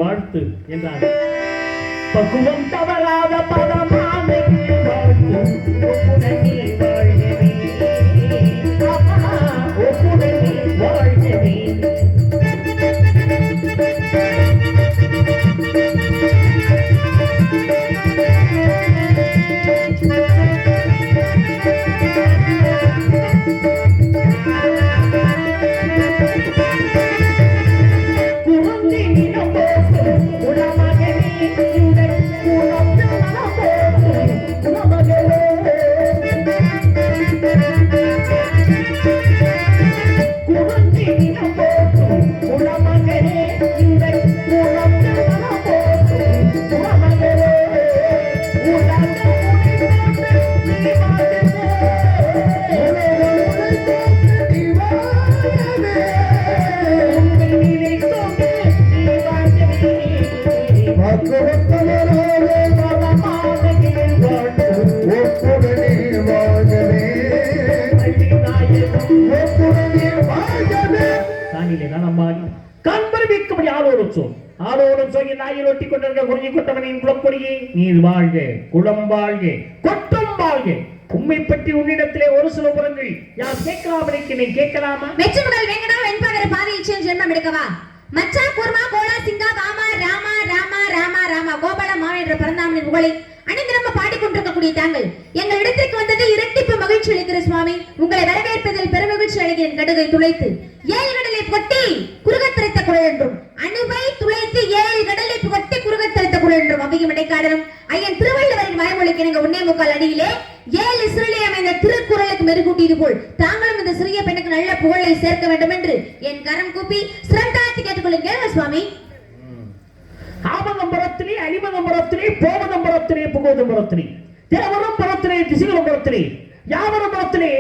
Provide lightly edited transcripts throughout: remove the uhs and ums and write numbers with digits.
வாழ்த்து என்றார். பக்குவம் தவறாத பதமானை வாழ்த்து ஒப்புடனே வாழ்கவே ஒப்புடனே வாழ்கவே. உண்மை பற்றி உன்னிடத்திலே ஒரு சில புறங்கள் யார் கேட்கலாம் கேட்கலாமா? மெச்சமுடல் வெங்கடா வெண்பாகர பாதையில் சென்று ஜென்மம் எடுக்கவா? மச்சா கூர்மா கோலா சிங்கா காமா ராமா ராமா ராமா ராமா கோபால மாவன் என்ற பரந்தாமனின் புகழை அணிந்திரம்ப பாடிக்கொண்டிருக்கக்கூடிய தாங்கள் எங்கள் இடத்திற்கு வந்தது இரட்டிப்பு மகிழ்ச்சி அளிக்கிற சுவாமி. உங்களை வரவேற்பதில் பெருமகிழ்ச்சி அடைகிறேன். கடுகை துளைத்து ஏழு கடலை கொட்டி குறுகத்தரைத்த குழல் என்றும் அணுவை துளைத்து ஏழு கடலை கொட்டி குறுகத்தரைத்த குழல் என்றும் அவையும் இடைக்காடனும் ஐயன் திருவள்ளுவரின் மயமொழிக்கு எனக்கு உன்னே முக்கால் அடியிலே ஏழு சிறிலே அமைந்த திருக்குறளுக்கு மெருகூட்டியது போல் தாங்களும் இந்த சிறிய பெண்ணுக்கு நல்ல புகழை சேர்க்க வேண்டும் என்று என் கரம் கூப்பி சிறந்தாத்தி கேட்டுக்கொள்ளுங்க சுவாமி. ஆமதம்பரத்திலே அலிமதம்பரத்திலே போவதம்பரத்திலே புகோதம்பரத்திலே தேவரும் பரத்திலே திசிகளும் பரத்திலே யாவரும் பரத்திலே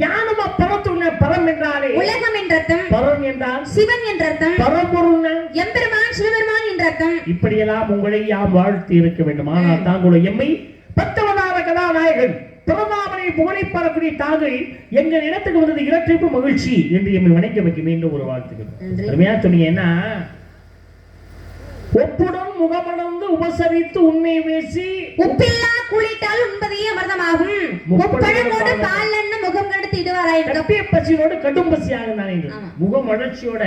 யானும் அப்பரத்துள்ள பரம் என்றாலே உலகம் என்ற அர்த்தம், பரம் என்றால் சிவன் என்ற அர்த்தம், பரம்பொருள் எம்பெருமான் சிவபெருமான் என்ற அர்த்தம். இப்படியெல்லாம் உங்களை யாம் வாழ்த்தி இருக்க வேண்டும். ஆனால் தாங்களும் எம்மை பத்தவதார கதாநாயகன் பிரதாமனை புகழை பரக்கூடிய தாங்கள் எங்கள் இடத்துக்கு வந்தது இரட்டிப்பு மகிழ்ச்சி என்று எம்மை வணங்க வைக்க மீண்டும் ஒரு வாழ்த்துக்கள். அருமையா சொன்னீங்க. என்ன ஒப்புடன் முகமடந்து உபசரித்து உண்மை பேசி உப்பில்லா கூலிட்டால் உண்பதையே அமிர்தமாகும் முப்பழமோடு பால் எண்ணெய் முகம் கடுத்து இடுவாராய் கப்பிய பசியோடு கடும் பசி ஆகுனானே. முகம் வளர்ச்சியோட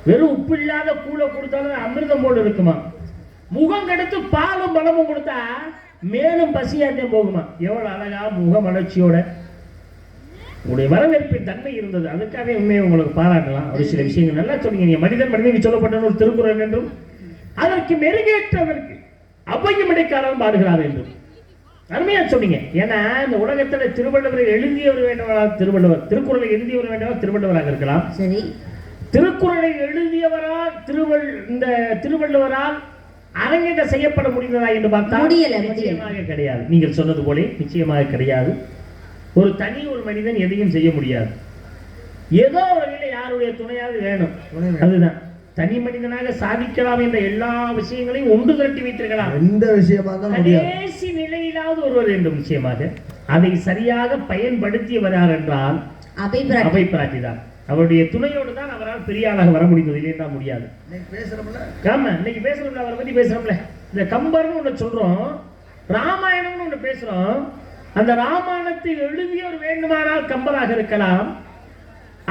வெறும் உப்பு இல்லாத கூழ கொடுத்தாலும் அமிர்தம் போடு இருக்குமா. முகம் கடுத்து பாலும் பழமும் கொடுத்தா மேலும் பசியாத்தே போகுமா. எவ்வளவு அழகா முக வளர்ச்சியோட உங்களுடைய வரவேற்பின் தன்மை இருந்தது. அதுக்காக உண்மையை உங்களுக்கு பாராட்டலாம். ஒரு சில விஷயங்கள் நல்லா சொன்னீங்க. நீங்க மனிதன் மனிதனுக்கு சொல்லப்பட்ட ஒரு திருக்குறள் என்றும் அதற்கு மெருகேற்றவருக்கு அவையும் இடைக்காலம் பாடுகிறார் என்றும் அருமையா சொன்னீங்க. ஏன்னா இந்த உலகத்துல திருவள்ளுவரை எழுதியவர் வேண்டுமானால் திருவள்ளுவர், திருக்குறளை எழுதியவர் வேண்டுமானால் திருவள்ளுவராக இருக்கலாம். சரி, திருக்குறளை எழுதியவரால் இந்த திருவள்ளுவரால் அரங்கேற்ற செய்யப்பட முடிந்ததா என்று பார்த்தால் நிச்சயமாக கிடையாது. நீங்கள் சொன்னது போல நிச்சயமாக கிடையாது. ஒரு மனிதன் எதையும் செய்ய முடியாது. ஏதோ ஒரு வகையில் யாருடைய துணையாவது வேணும். அதுதான் தனி மனிதனாக சாதிக்கலாம் என்ற எல்லா விஷயங்களையும் ஒன்று திரட்டி வைத்திருக்கலாம். எந்த விஷயமாக கடைசி நிலையிலாவது ஒருவர் வேண்டும். நிச்சயமாக அதை சரியாக பயன்படுத்தியவர் யார் என்றால் அபை பிராட்டிதான். அவருடைய துணையோடு தான் அவரால் பெரிய ஆளாக வர முடிந்தது. இல்லையா முடியாது. ஆமா, இன்னைக்கு பேசுறோம்ல, அவரை பத்தி பேசுறோம்ல. இந்த கம்பர்னு ஒண்ணு சொல்றோம், ராமாயணம்னு ஒண்ணு பேசுறோம். அந்த ராமாயணத்தை எழுதியவர் வேண்டுமானால் கம்பராக இருக்கலாம்.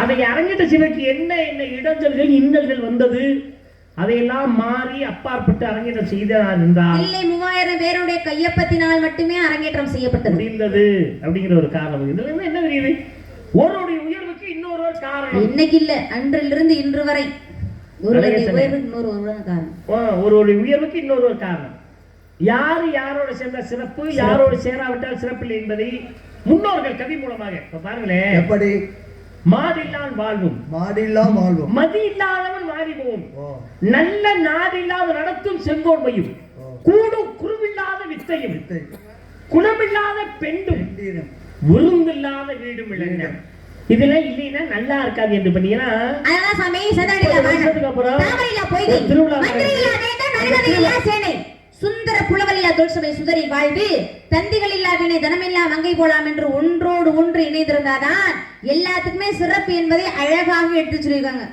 அதை அரங்கேற்ற சிவக்கு என்ன என்ன இடைஞ்சல்கள் இன்னல்கள் வந்தது, அதையெல்லாம் மாறி அப்பாற்பட்டு அரங்கேற்றம் செய்தார் என்றால் இல்லை 3000 பேருடைய கையொப்பத்தினால் மட்டுமே அரங்கேற்றம் செய்யப்பட்டது முடிந்தது அப்படிங்கிற ஒரு காரணம். இதுல இருந்து என்ன தெரியுது? ஒருவருடைய உயர்வுக்கு இன்னொரு காரணம். இன்னைக்கு இல்ல, அன்றிலிருந்து இன்று வரை ஒருவருடைய உயர்வுக்கு இன்னொரு காரணம். ஒருவருடைய உயர்வுக்கு இன்னொரு காரணம். யாரு யாரோட சேர்ந்த சிறப்பு, யாரோடு சேராவிட்டால் சிறப்பில்லை என்பதை முன்னோர்கள் கவி மூலமாக இப்ப பாருங்களேன். எப்படி மாடில்லான் வாழ்வும் மதி இல்லாதவன் மாறி போகும், நல்ல நாடில்லாத நடத்தும் செங்கோன்மையும் கூடும் குருவில்லாத வித்தையும் குணமில்லாத பெண்டும் விருந்தில்லாத வீடும் இளைஞர். இதுல இல்லைன்னா நல்லா இருக்காது என்று பண்ணீங்கன்னா சுந்தர புலவலியா தோல்சபை சுதரில் வாழ்வு தந்திகள் இல்லா வினை தனமில்லா மங்கை போலாம் என்று ஒன்றோடு ஒன்று இணைந்திருந்தாதான் எல்லாத்துக்குமே சிறப்பு என்பதை அழகாக எடுத்து சொல்லியிருக்காங்க.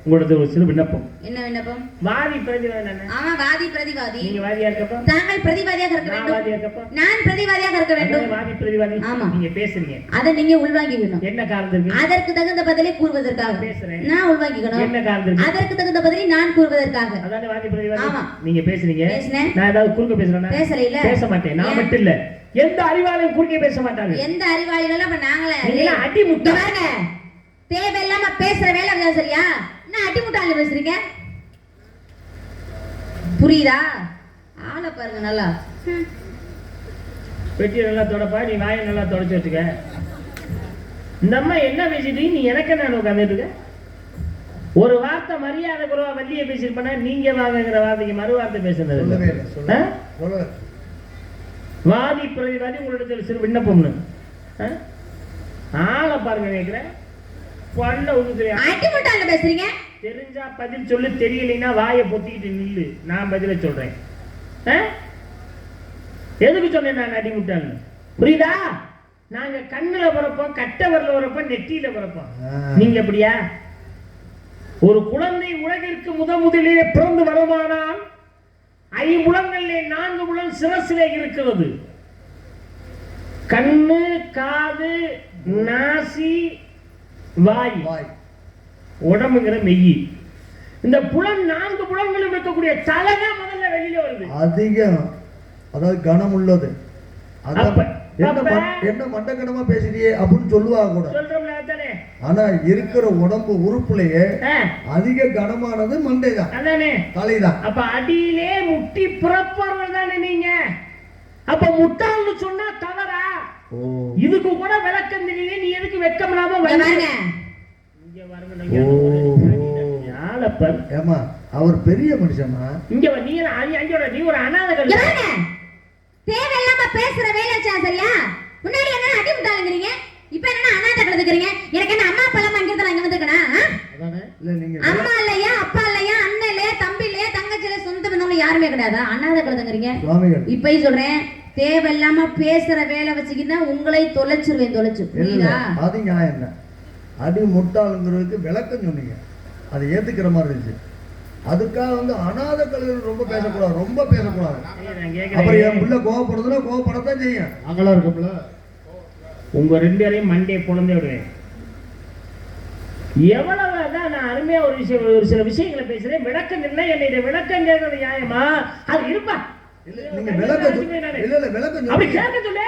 உங்களோட ஒரு சிறு விண்ணப்பம். என்ன விண்ணப்பம்? வாதி பிரதிவாதி. ஆமா, வாதி பிரதிவாதி. நீங்க வாதியா இருக்கப்பா? தாங்கள் பிரதிவாதியாக இருக்க வேண்டும். வாதியா இருக்கப்பா? நான் பிரதிவாதியாக இருக்க வேண்டும். வாதி பிரதிவாதி. ஆமா, நீங்க பேசுறீங்க. அத நீங்க உள்வாங்கிக்கணும். என்ன காரணத்துக்கு? அதற்கு தகுந்த பதிலை கூறுவதற்காக பேசுறேன். நான் உள்வாங்கிக்கணும். என்ன காரணத்துக்கு? அதற்கு தகுந்த பதிலை நான் கூறுவதற்காக. அதானே வாதி பிரதிவாதி. ஆமா, நீங்க பேசுறீங்க. பேசுனேன். நான் ஏதாவது குறுக்க பேசுறேனா? பேசல. இல்ல, பேச மாட்டேன். நான் மட்டும் இல்ல, எந்த அறிவாளியும் குறுக்க பேச மாட்டாங்க. எந்த அறிவாளிகளும் அப்ப நாங்களே நீங்க அடி முட்டை பாருங்க. தேவையில்லாம பேசுற வேலை இல்ல. சரியா? என்ன அடி முட்டாள பேசுறீங்க? புரியுதா? ஆளை பாருங்க நல்லா. பெட்டி நல்லா தொடப்பா, நீ வாயை நல்லா தொடச்சு வச்சுக்க. இந்த அம்மா என்ன பேசிட்டு நீ எனக்கு என்ன உட்காந்துட்டு இருக்க? ஒரு வார்த்தை மரியாதை குறைவா வள்ளிய பேசிருப்பா, நீங்க வாங்குற வார்த்தைக்கு மறு வார்த்தை பேசுனது. வாதி பிரதிவாதி உங்களிடத்தில் சிறு விண்ணப்பம்னு ஆளை பாருங்க. கேட்கிறேன் பேசுறீங்க. தெரிஞ்சா பதில் சொல்லு, தெரியலைன்னா வாயை பொத்திக்கிட்டு நில்லு. நான் பதில சொல்றேன். எதுக்கு சொன்னேன் நான் அடி முட்டான்னு? புரியுதா? நாங்க கண்ணுல பிறப்போம், கட்ட வரல பிறப்போம், நெட்டியில பிறப்போம். நீங்க எப்படியா? ஒரு குழந்தை உலகிற்கு முதலிலே பிறந்து வருமானால் 5 முழங்களிலே 4 முழம் சிரசிலே இருக்கிறது. கண்ணு, காது, நாசி, வாய், உடம்புங்கிற மெய்யி. இந்த புலன் 4 புலன்களும் இருக்கக்கூடிய தலைதான் முதல்ல வெளியில வருது. அதிகம், அதாவது கனம் உள்ளது. என்ன மண்டகனமா பேசுறியே அப்படின்னு சொல்லுவாங்க கூட. சொல்றோம்ல தானே. ஆனா இருக்கிற உடம்பு உறுப்புலயே அதிக கனமானது மண்டைதான், அதானே, தலைதான். அப்ப அடியிலே முட்டி பிறப்பவர்கள் தானே நீங்க. அப்ப முட்டாள்னு சொன்னா தவறா? இதுக்கு கூட விளக்கம் தெரியல. நீ எதுக்கு வெக்கம் இல்லாம ஏமா அவர் பெரிய மனுஷமா? இங்க நீ ஒரு அனாதை கழுதை. தேவையில்லாம பேசுற வேலை வச்சா சரியா? முன்னாடி என்ன அடி முட்டாளுங்கிறீங்க, இப்ப என்ன அனாதை கழுதுக்கிறீங்க? எனக்கு என்ன அம்மா அப்பா எல்லாம் அங்கிருந்து இங்க வந்துக்கணா? அம்மா இல்லையா, அப்பா இல்லையா, அண்ணன் இல்லையா, தம்பி இல்லையா, தங்கச்சி இல்லையா, சொந்த பந்தவங்க யாருமே கிடையாதா? அனாதை கழுதுங்கிறீங்க. இப்பயும் சொல்றேன், தேவையில்லாம பேசுற வேலை வச்சுக்கிட்டா உங்களை தொலைச்சிருவேன். தொலைச்சு புரியுதா? அது நியாயம் என்ன? அடி முட்டாளுங்கிறதுக்கு விளக்கம் சொன்னீங்க, அதை ஏத்துக்கிற மாதிரி இருந்துச்சு. அதுக்காக வந்து அனாதை கழுதைகள் ரொம்ப பேசக்கூடாது, ரொம்ப பேசக்கூடாது. அப்புறம் என் பிள்ளை கோவப்படுறதுன்னா கோவப்படத்தான் செய்யும். அங்கெல்லாம் இருக்கும்ல. உங்க 2 பேரையும் மண்டையை பொழந்தே விடுவேன். எவ்வளவுதான் நான் அருமையா ஒரு சில விஷயங்களை பேசுறேன். விளக்கம் இல்லை, என்னை விளக்கம் கேட்கறது நியாயமா? அது இருப்பா. நீங்க விளக்கம் இல்ல விளக்கம் அப்படி கேட்க சொல்லு.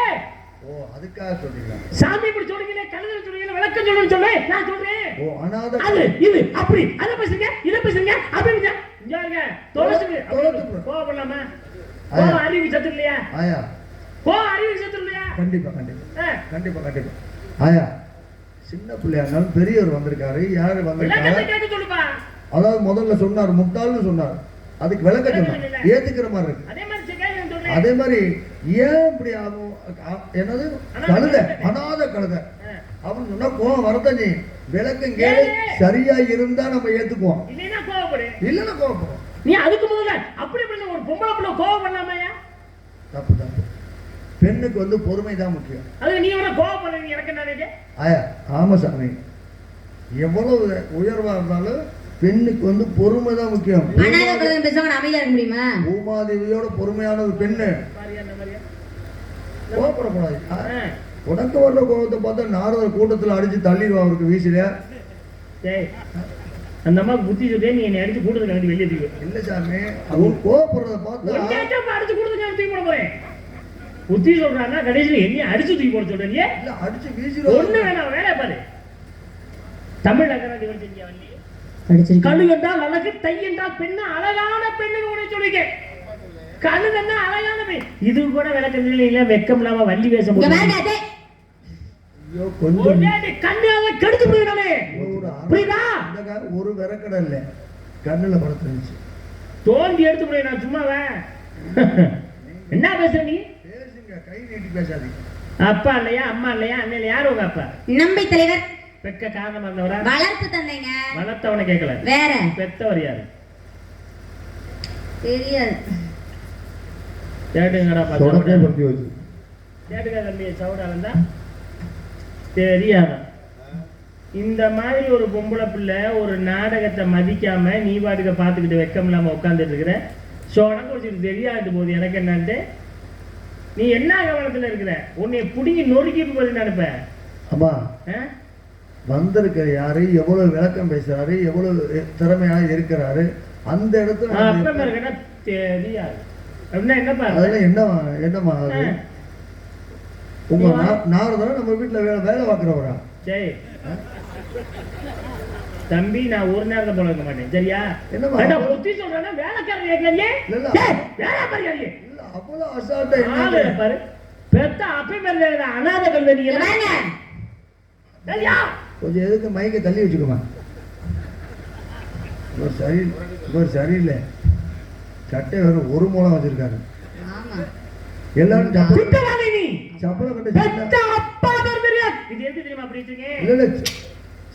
ஓ, அதுக்காக சொல்றீங்க. சாமி இப்படி சொல்றீங்களே, கழுதை சொல்றீங்களே, விளக்கம் சொல்லுன்னு சொல்லு. நான் சொல்றேன். ஓ, அனாதை அது இது அப்படி அத பேசுங்க, இத பேசுங்க, அப்படி இங்க இருங்க. தொலைச்சு கோவப்படலாமா? அறிவு சத்து இல்லையா? ஆயா, அறிவு சத்து இல்லையா? கண்டிப்பா கண்டிப்பா கண்டிப்பா கண்டிப்பா. ஆயா, சின்ன பிள்ளையா இருந்தாலும் பெரியவர் வந்திருக்காரு. யாரு வந்திருக்காரு? அதாவது முதல்ல சொன்னார் முட்டாள்னு சொன்னார், அதுக்கு விளக்கம் சொன்னார், ஏத்துக்கிற மாதிரி இருக்கு. அதே மாதிரி ஏன் இப்படி ஆகும்? என்னது கழுத, அனாதை கழுத அவன் சொன்னா கோவம் வரதஞ்சி. விளக்கம் கேளு, சரியா இருந்தா நம்ம ஏத்துக்குவோம், இல்லைன்னா கோவப்படும். நீ அதுக்கு முதல்ல அப்படி ஒரு பொம்பளை பிள்ளை கோவம் பண்ணாமையா? தப்பு தப்பு. பெண்ணுக்கு வந்து பொறுமை தான் முக்கியம். அது நீ வேணா கோவம் பண்ண எனக்கு என்ன? ஆயா, ஆமா சாமி, எவ்வளவு உயர்வா இருந்தாலும் பெண்ணுக்கு வந்து பொறுமை தான் முக்கியம். பூமாதேவியோட பொறுமையான ஒரு பெண்ணு. கோவப்படக்கூடாது. உனக்கு வர்ற கோபத்தை பார்த்தா நாரதர் கூட்டத்தில் அடிச்சு தள்ளிடுவா. அவருக்கு வீசில அந்த அம்மா புத்தி சொல்லியே நீ என்னை அடிச்சு கூட்டத்துக்கு அடிச்சு வெளியே தூக்கி. இல்ல சாமி, அவங்க கோவப்படுறத பார்த்தா அடிச்சு கூட்டத்துக்கு தூக்கி போட போறேன். புத்தி சொல்றான்னா கடைசியில் என்ன அடிச்சு தூக்கி போட சொல்றீங்க? இல்ல, அடிச்சு வீசிடுவா. ஒண்ணு வேணாம், வேலை பாரு. தமிழ் அகராதி வச்சிருக்கியா வள்ளி? கழு என்றால் அழகு, தை என்றால் பெண்ணு, அழகான பெண்ணு கூட சொல்லிக்க. கழுதன்னா அழகான பெண். இது கூட விளக்கம் இல்ல, வெக்கம் இல்லாம வள்ளி பேச முடியாது. கண்ணால கெடுத்து போயிடாமே. புரியுதா? ஒரு விரக்கடை இல்ல, கண்ணுல படுத்துருந்துச்சு, தோண்டி எடுத்து போய். நான் சும்மாவா? என்ன பேசுற நீ? பேசுங்க, கை நீட்டி பேசாதீங்க. அப்பா இல்லையா, அம்மா இல்லையா, அண்ணன் இல்லையா? யாரு உங்க அப்பா? நம்பி தலைவர். பெக்க காரணமா இருந்தவரா? வளர்ப்பு தந்தைங்க. வளர்த்தவனை கேட்கல, வேற. பெத்தவர் யாரு? தெரியாது. கேட்டுங்கடா தொடக்கே பார்த்தா படுத்தி வச்சு கேட்டுக்க தம்பி சவுடாலந்தா தெரியாதா இந்த மாதிரி ஒரு பொம்பளை பிள்ளை ஒரு நாடகத்தை மதிக்காம நீ பாட்டுக்க பார்த்துக்கிட்டு வெக்கம் இல்லாம உட்காந்துட்டு இருக்கிற உனக்கு வச்சுட்டு தெரியாது போகுது எனக்கு என்னன்ட்டு நீ என்ன கவனத்துல இருக்கிற உன்னை புடிங்கி நொறுக்கிட்டு போது நினைப்ப அம்மா வந்திருக்கிற யாரு எவ்வளவு விளக்கம் பேசுறாரு எவ்வளவு திறமையா இருக்கிறாரு அந்த இடத்துல அப்ப இருக்கா தெரியாது அப்படின்னா என்னப்பா அதெல்லாம் என்னம்மா அது உங்க நாரதா நம்ம வீட்டுல வேலை பார்க்கிறவரா சரி தம்பி நான் ஒரு நேரத்தை போல இருக்க மாட்டேன் சரியா என்னமா புத்தி சொல்றேன்னா வேலைக்காரன் கேட்கலையே வேலை பாரு அவ்வளவு அசால்ட்டா பாரு பெத்த அப்பே மேல அனாதை கல்வி கொஞ்சம் எதுக்கு மைக்க தள்ளி வச்சுக்கோமா இவர் சரியில்லை சட்டை வேற ஒரு மூலம் வச்சிருக்காரு எல்லாரும் சப்பளம் கட்ட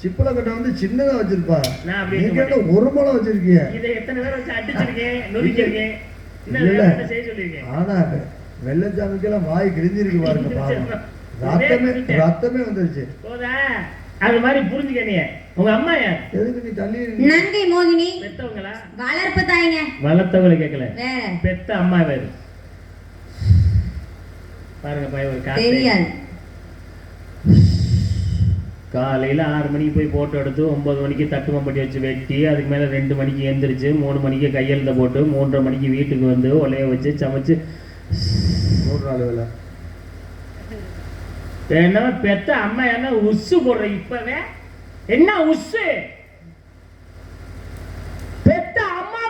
சிப்பள கட்டை வந்து சின்னதா வச்சிருப்பா நீங்க ஒரு மூலம் வச்சிருக்கீங்க ஆனா வெள்ளச்சாமிக்கெல்லாம் வாய் கிழிஞ்சிருக்கு பாருங்க ரத்தமே வந்துருச்சு அது மாதிரி புரிஞ்சுக்க நீ உங்க அம்மா யார் எதுக்கு நீ தள்ளி நங்கை மோகினி பெத்தவங்களா வளர்ப்பு தாய்ங்க வளர்த்தவங்களை கேட்கல வேற பெத்த அம்மா வேறு பாருங்க பாய் ஒரு தெரியாது காலையில 6 மணிக்கு போய் போட்டோ எடுத்து 9 மணிக்கு தட்டுமம்பட்டி வச்சு வெட்டி அதுக்கு மேல 2 மணிக்கு எந்திரிச்சு 3 மணிக்கு கையெழுத்த போட்டு 3:30 மணிக்கு வீட்டுக்கு வந்து ஒலைய வச்சு சமைச்சு 3 நாள் வேலை என்ன பெத்த அம்மா என்ன உசு போடுற இப்பவே என்ன உசு பெத்த அம்மா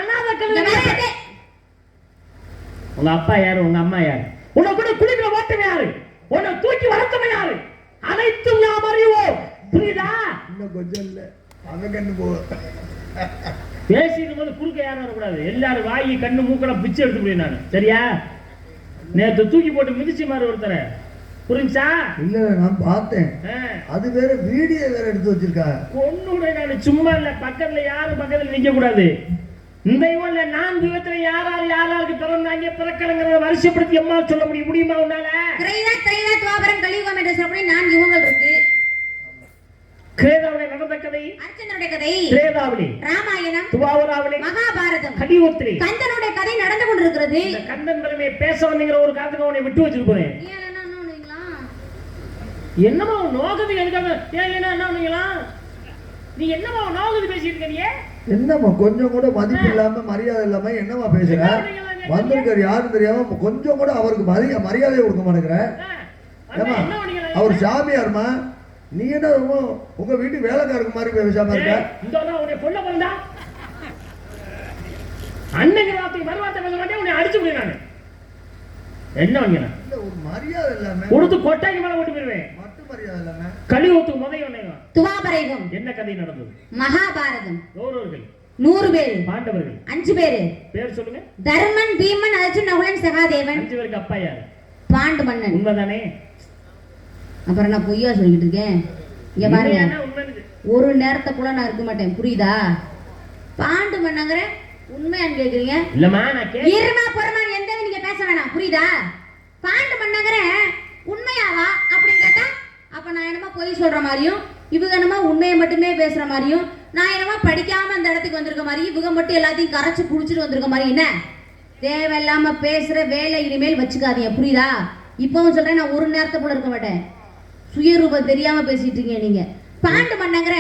அனாதை உங்க அப்பா யாரு உங்க அம்மா யாரு உன்னை கூட குளிக்கிற ஓட்டமே யாரு உன்னை தூக்கி வளர்த்தவன் யாரு அனைத்தும் நாம் அறிவோம் புரியுதா இன்னும் கொஞ்சம் இல்ல அவன் கண்ணு போ பேசிக்கும் போது குறுக்க யாரும் வரக்கூடாது எல்லாரும் வாயி கண்ணு மூக்கட பிச்சு எடுத்து முடியும் நான் சரியா நேற்று தூக்கி போட்டு மிதிச்சு மாதிரி ஒருத்தர புரிஞ்சா இல்ல நான் பார்த்தேன் அது வேற வீடியோ வேற எடுத்து வச்சிருக்கா ஒண்ணுடைய நான் சும்மா இல்ல பக்கத்துல யாரும் பக்கத்துல நிக்க கூடாது இந்த இவன்ல 4 விதத்துல யாராருக்கு பிறந்தாங்க பிறக்கலங்கிறத வருஷப்படுத்தி அம்மா சொல்ல முடியுமா உன்னால கிரேதா துவாபரம் கலியுகம் என்று சொல்லக்கூடிய 4 யுகங்கள் இருக்கு கிரேதாவுடைய நடந்த கதை அர்ஜுனனுடைய கதை கிரேதாவளி ராமாயணம் துவாபராவளி மகாபாரதம் கலியுகத்திலே கந்தனுடைய கதை நடந்து கொண்டிருக்கிறது இந்த கந்தன் பெருமையை பேச வந்தீங்கிற ஒரு காரணத்துக்கு அவனை விட்டு வச்சிட்டு போறேன் என்னமா நோகத்துக்கு எதுக்காக என்ன நீ என்னமா நோகத்து பேசிட்டு இருக்க என்னம்மா கொஞ்சம் கூட மதிப்பு இல்லாம மரியாதை இல்லாம என்னமா பேசுற வந்திருக்காரு யாரும் தெரியாம கொஞ்சம் கூட அவருக்கு மரியாதையை கொடுக்க மாட்டேங்கிற ஏமா அவர் சாமியாருமா நீ என்ன உங்க வீட்டு வேலைக்காரருக்கு மாதிரி பேசாம இருக்க அன்னைக்கு வார்த்தை மறுவார்த்தை பேச மாட்டேன் உன்னை அடிச்சு விடுவேன் நான் என்ன வாங்கினா ஒரு மரியாதை இல்லாம கொடுத்து கொட்டாக்கி மேல ஓட்டு போயிருவேன் மட்டும் மரியாதை இல்லாம கலியுகத்துக்கு முதல் துவாபரயுகம் என்ன கதை நடந்தது மகாபாரதம் கௌரவர்கள் 100 பேர் பாண்டவர்கள் 5 பேர் பேர் சொல்லுங்க தர்மன் பீமன் அர்ஜுன் நகுலன் சகாதேவன் 5 பேருக்கு அப்பா யாரு பாண்டு மன்னன் உண்மைதானே அப்புறம் நான் பொய்யா சொல்லிட்டு இருக்கேன் இங்க பாருங்க ஒரு நேரத்துக்குள்ள நான் இருக்க மாட்டேன் புரியுதா பாண்டு மன்னங்கற உண்மையான்னு கேக்குறீங்க இல்லம்மா நான் இருமா பொறுமா எந்த நீங்க பேச வேணாம் புரியுதா பாண்டு மன்னங்கற உண்மையாவா அப்படின்னு கேட்டா அப்ப நான் என்னமா பொய் சொல்ற மாதிரியும் இவங்க என்னமா உண்மையை மட்டுமே பேசுற மாதிரியும் நான் என்னமா படிக்காம அந்த இடத்துக்கு வந்திருக்க மாதிரி இவங்க மட்டும் எல்லாத்தையும் கரைச்சு குடிச்சிட்டு வந்திருக்க மாதிரி என்ன தேவையில்லாம பேசுற வேலை இனிமேல் வச்சுக்காதீங்க புரியுதா இப்பவும் சொல்றேன் நான் ஒரு நேரத்துக்குள்ள இருக்க மாட்டேன் சுயரூபம் தெரியாம பேசிட்டு இருக்கீங்க நீங்க பாண்டு மன்னங்கற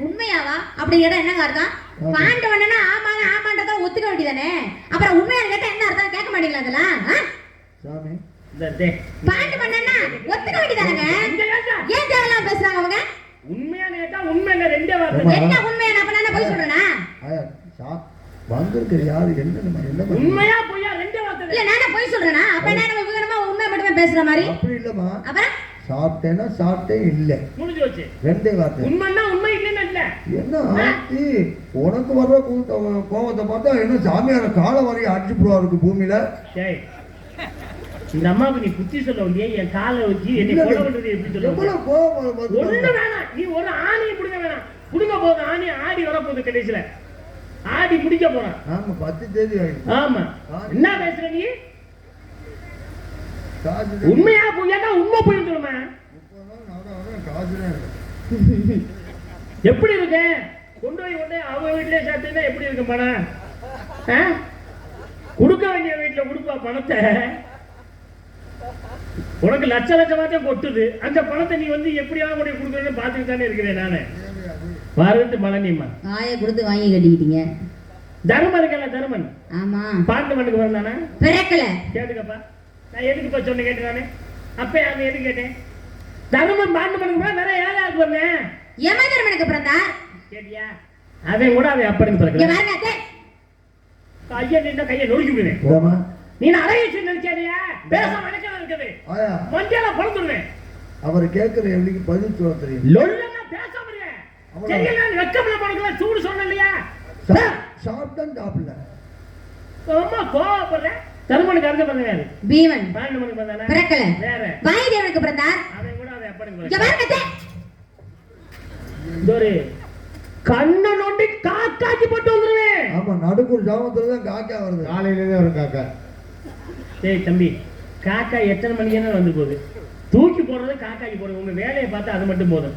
உண்மையாவா அப்படி கேட்டா என்னங்க அர்த்தம் பாண்டு மன்னனா ஆமான்றத ஒத்துக்க வேண்டியதானே அப்புறம் உண்மையான கேட்டா என்ன அர்த்தம் கேட்க மாட்டீங்களா அதெல்லாம் சாமி பாண்டு மன்னனா ஒத்துக்க வேண்டியதானங்க ஏன் தேவையில்லாம பேசுறாங்க அவங்க உண்மையான கேட்டா உண்மைங்க ரெண்டே வார்த்தை என்ன உண்மையான அப்ப நான் போய் சொல்றேனா வந்திருக்கிற யாரு என்ன உண்மையா பொய்யா ரெண்டே வார்த்தை இல்ல நானே போய் சொல்றேனா அப்ப என்ன நம்ம விவரமா உண்மை மட்டுமே பேசுற மாதிரி அப்படி இல்லமா அப்புறம் சாப்பிட்டேன்னா சாப்பிட்டே இல்ல முடிஞ்சு வச்சு ரெண்டே வார்த்தை உண்மைன்னா உண்மை இல்லைன்னு இல்ல என்ன ஆத்தி உனக்கு வர்ற கோவத்தை பார்த்தா என்ன சாமியார கால வரைய அடிச்சு போடுவாருக்கு பூமியில இந்த அம்மாவுக்கு நீ புத்தி சொல்ல வேண்டிய என் காலை வச்சு என்னை கொலை பண்றது எப்படி சொல்ல ஒண்ணு வேணாம் நீ ஒரு ஆணியை புடுங்க வேணாம் புடுங்க போகுது ஆணி ஆடி வரப்போகுது கடைசியில ஆடி முடிக்க போறான் ஆமா 10 தேதி ஆமா என்ன பேசுற நீ காசு உண்மையா பொய்யாண்டா உண்மை பொய்ன்னு சொல்லுமா. காசு எப்படி இருக்கு கொண்டு போய் அவங்க வீட்டிலே சேர்த்துன்னா எப்படி இருக்கு பணம்? கொடுக்க வேண்டிய வீட்டுல கொடுப்பா பணத்தை. உனக்கு லட்ச லட்சமாத்தான் கொட்டுது. அந்த பணத்தை நீ வந்து எப்படியாவது கொண்டு கொடுக்கணும்னு பார்த்துட்டு தானே இருக்கிறேன் நானு. வருது பழனியம்மா வாயை கொடுத்து வாங்கி கட்டிக்கிட்டீங்க. தர்மன் இருக்கல தர்மன். ஆமா. பாண்டு மண்ணுக்கு வந்தானா பிறக்கல. கேட்டுக்கப்பா. நான் எதுக்கு போய் சொன்ன கேட்டு நானு அப்ப அது எதுக்கு கேட்டேன்? தர்மன் பாண்டு மண்ணுக்கு வேற யாராவது வந்தேன். யமதர்மனுக்கு பிறந்தார். கேட்டியா? அவன் கூட அவன் அப்பனுக்கு பிறகு ஐயா நின்னா கையை நொறுக்கி விடுவேன். நீ அழகி நினைச்சாரியா பேச வணக்கம் இருக்குது மஞ்சள பழந்துடுவேன். அவர் கேட்கிற எவ்வளவு பதில் சொல்ல தெரியும். லொல்லமா பேச முடியல. சரியா வெக்கம்ல பணக்கல சூடு சொன்னலையா? சாப்பிட்டான் சாப்பிடல. அம்மா கோவப்படுற. தர்மனுக்கு அடுத்து பிறந்தாரு பீமன். பாண்டவனுக்கு பிறந்தானா? பிறக்கல. வேற வாயுதேவனுக்கு பிறந்தார். அவன் கூட அவன் அப்பனுக்கு பிறந்தாரு. இதொரு கண்ணை நோண்டி காக்காச்சி போட்டு வந்துருவேன். ஆமா நடுக்கூர் ஜாமத்துல தான் காக்கா வருது. காலையிலேயே வரும் காக்கா. டேய் தம்பி காக்கா எத்தனை மணிக்கு வந்து போகுது? தூக்கி போடுறது காக்காச்சி போடுறது. உங்க வேலையை பார்த்தா அது மட்டும் போதும்.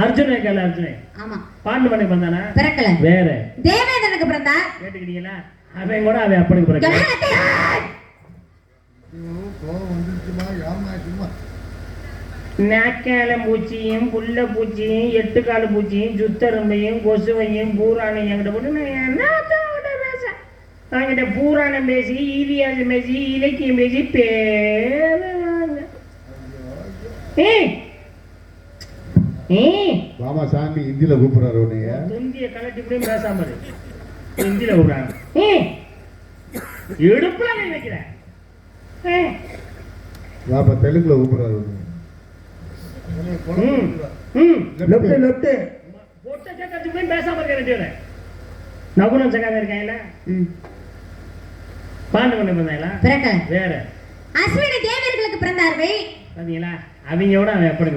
அர்ஜுனே கேள அர்ஜுனே. ஆமா. பாண்டவனுக்கு பிறந்தானா? பிறக்கல. வேற தேவேந்திரனுக்கு பிறந்தார். கேட்டுக்கிட்டீங்களா? அவன் கூட அவன் அப்பனுக்கு பிறக்கல. கோவம் வந்துச்சுமா யாமாச்சுமா. நாக்கால பூச்சியும் புல்ல பூச்சியும் எட்டுக்கால பூச்சியும் சுத்தரும்பையும் கொசுவையும் பூரானையும் என்கிட்ட போட்டு பேச அவங்கிட்ட பூராணம் பேசி ஈதியாசம் பேசி இலக்கியம் பேசி பேசுவாங்க. மாமா சாமி ஹிந்தியில கூப்பிடுறாரு உன்னைய. தொந்திய கலட்டி கூட பேசாம ஹிந்தியில கூப்பிடுறாங்க. எடுப்புல கை வைக்கிற பாப்பா தெலுங்குல கூப்பிடுறாரு. பேசாம இருக்க நகுலம் சகாத இருக்காங்களா? பாண்டவன் பிறந்தாங்களா? வேற அஸ்வினி தேவர்களுக்கு பிறந்தார்கள். பாத்தீங்களா? அவங்களோட அவன் எப்படி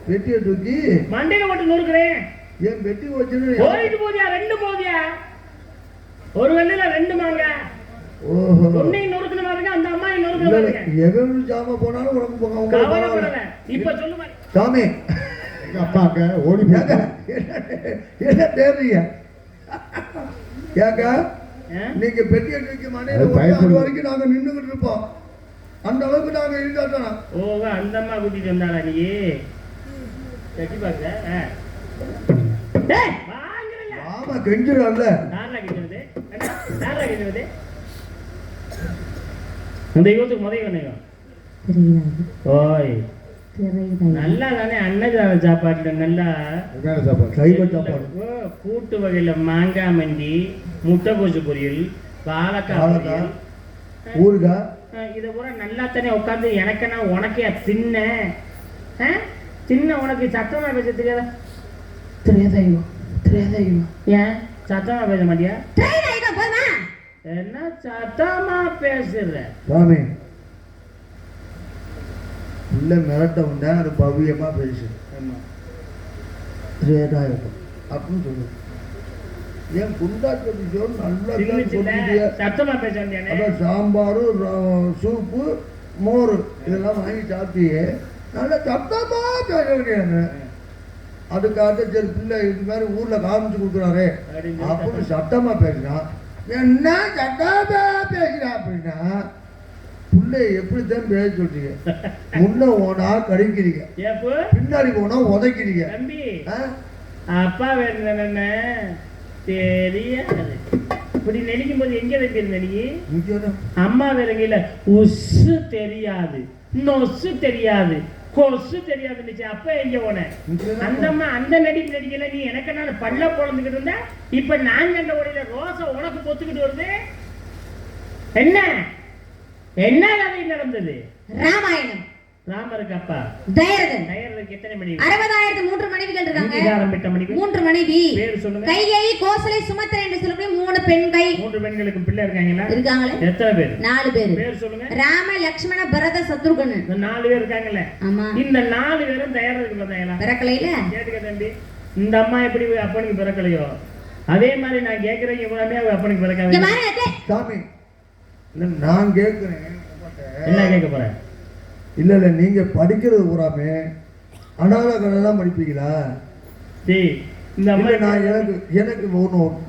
வெட்டிய தூக்கி மண்டையில மட்டும் நொறுக்குறேன். ஏன் வெட்டி வச்சு போயிட்டு போதியா? ரெண்டு போதியா? ஒரு வெள்ளையில ரெண்டு மாங்க. ஓஹோ. உன்னையும் நொறுக்குன மாதிரி அந்த அம்மாயும் நொறுக்குன மாதிரி. எவன் ஜாம போனாலும் உனக்கு போங்க. கவலைப்படல. இப்ப சொல்லுமா சாமி எங்க அப்பாங்க ஓடி போங்க. என்ன தேடுறீங்க? கேக்கா நீங்க பெட்டியை தூக்கி மண்டையில அது வரைக்கும் நாங்க நின்னுகிட்டு இருப்போம். அந்த அளவுக்கு நாங்க இருந்தா. ஓ அந்த அம்மா கூட்டிட்டு வந்தாளா நீ? கட்டி பாக்குற ஆமா கெஞ்சிடல. தெய்வத்துக்கு முதல் ஓய் நல்லா தானே அன்னதான சாப்பாட்டுல நல்லா சைவ சாப்பாடு கூட்டு வகையில மாங்காய் மண்டி முட்டைகோசு பொரியல் வாழைக்காய் ஊறுகாய் இதை பூரா நல்லா தானே உட்காந்து எனக்கு நான் உனக்கே தின்ன உனக்கு சத்தமா பேச தெரியாதா? தெரியாதா ஏன் சத்தமா பேச மாட்டியா? என்ன சத்தமா பேசுற? சாமி உள்ள மிரட்ட உண்டா அது பவியமா பேசு. அப்படின்னு சொல்லு. ஏன் குண்டாச்சு நல்லா சத்தமா பேச வேண்டிய சாம்பார் சூப்பு மோர் இதெல்லாம் வாங்கி சாப்பிட்டியே நல்லா சத்தமா பேச வேண்டியாங்க. அதுக்காக சரி பிள்ளை இது மாதிரி ஊர்ல காமிச்சு கொடுக்குறாரு அப்படின்னு சத்தமா பேசுறான். என்ன சத்தமா பேசுறா அப்படின்னா பிள்ளை எப்படித்தான் பேச சொல்றீங்க? முன்ன போனா கடிக்கிறீங்க, பின்னாடி போனா உதைக்கிறீங்க. தம்பி அப்பா வேற தெரியாது. இப்படி நினைக்கும் போது எங்க தெரியும்? அம்மா வேறங்கல உசு தெரியாது, நொசு தெரியாது, கொசு தெரியாது. அப்ப எங்க போன அந்த அம்மா அந்த நடிப்பு நடிக்கல. நீ எனக்கு நான் பல்ல பொழந்துக்கிட்டு இருந்த. இப்ப நான் கண்ட உடையில ரோசை உனக்கு பொத்துக்கிட்டு வருது. என்ன என்ன கதை நடந்தது? ராமாயணம். ராமருக்கு அப்பா தயரதன். தயரதனுக்கு எத்தனை மனைவி? 60,003 மனைவிகள் இருக்காங்க. ஆரம்பித்த மனைவி 3 மனைவி. பேர் சொல்லுங்க. கைகேயி, கோசலை, சுமத்ரா என்று சொல்லக்கூடிய 3 பெண்கள். 3 பெண்களுக்கு பிள்ளை இருக்காங்களா? இருக்காங்களே. எத்தனை பேர்? 4 பேர். பேர் சொல்லுங்க. ராம, லக்ஷ்மண, பரத, சத்ருகன். இந்த 4 பேர் இருக்காங்கல்ல? ஆமா. இந்த 4 பேரும் தயரதுக்கு பிறந்தாங்களா? பிறக்கலையில. கேட்டுக்க தம்பி, இந்த அம்மா எப்படி அப்பனுக்கு பிறக்கலையோ அதே மாதிரி நான் கேட்கிறேன் இவ்வளவுமே அவங்க அப்பனுக்கு பிறக்காது. சாமி நான் கேட்கிறேன், என்ன கேட்க போறேன்? இல்ல இல்ல நீங்க படிக்கிறது பூராமே அனாத கதை தான் படிப்பீங்களா? இந்த அம்மா நான் எனக்கு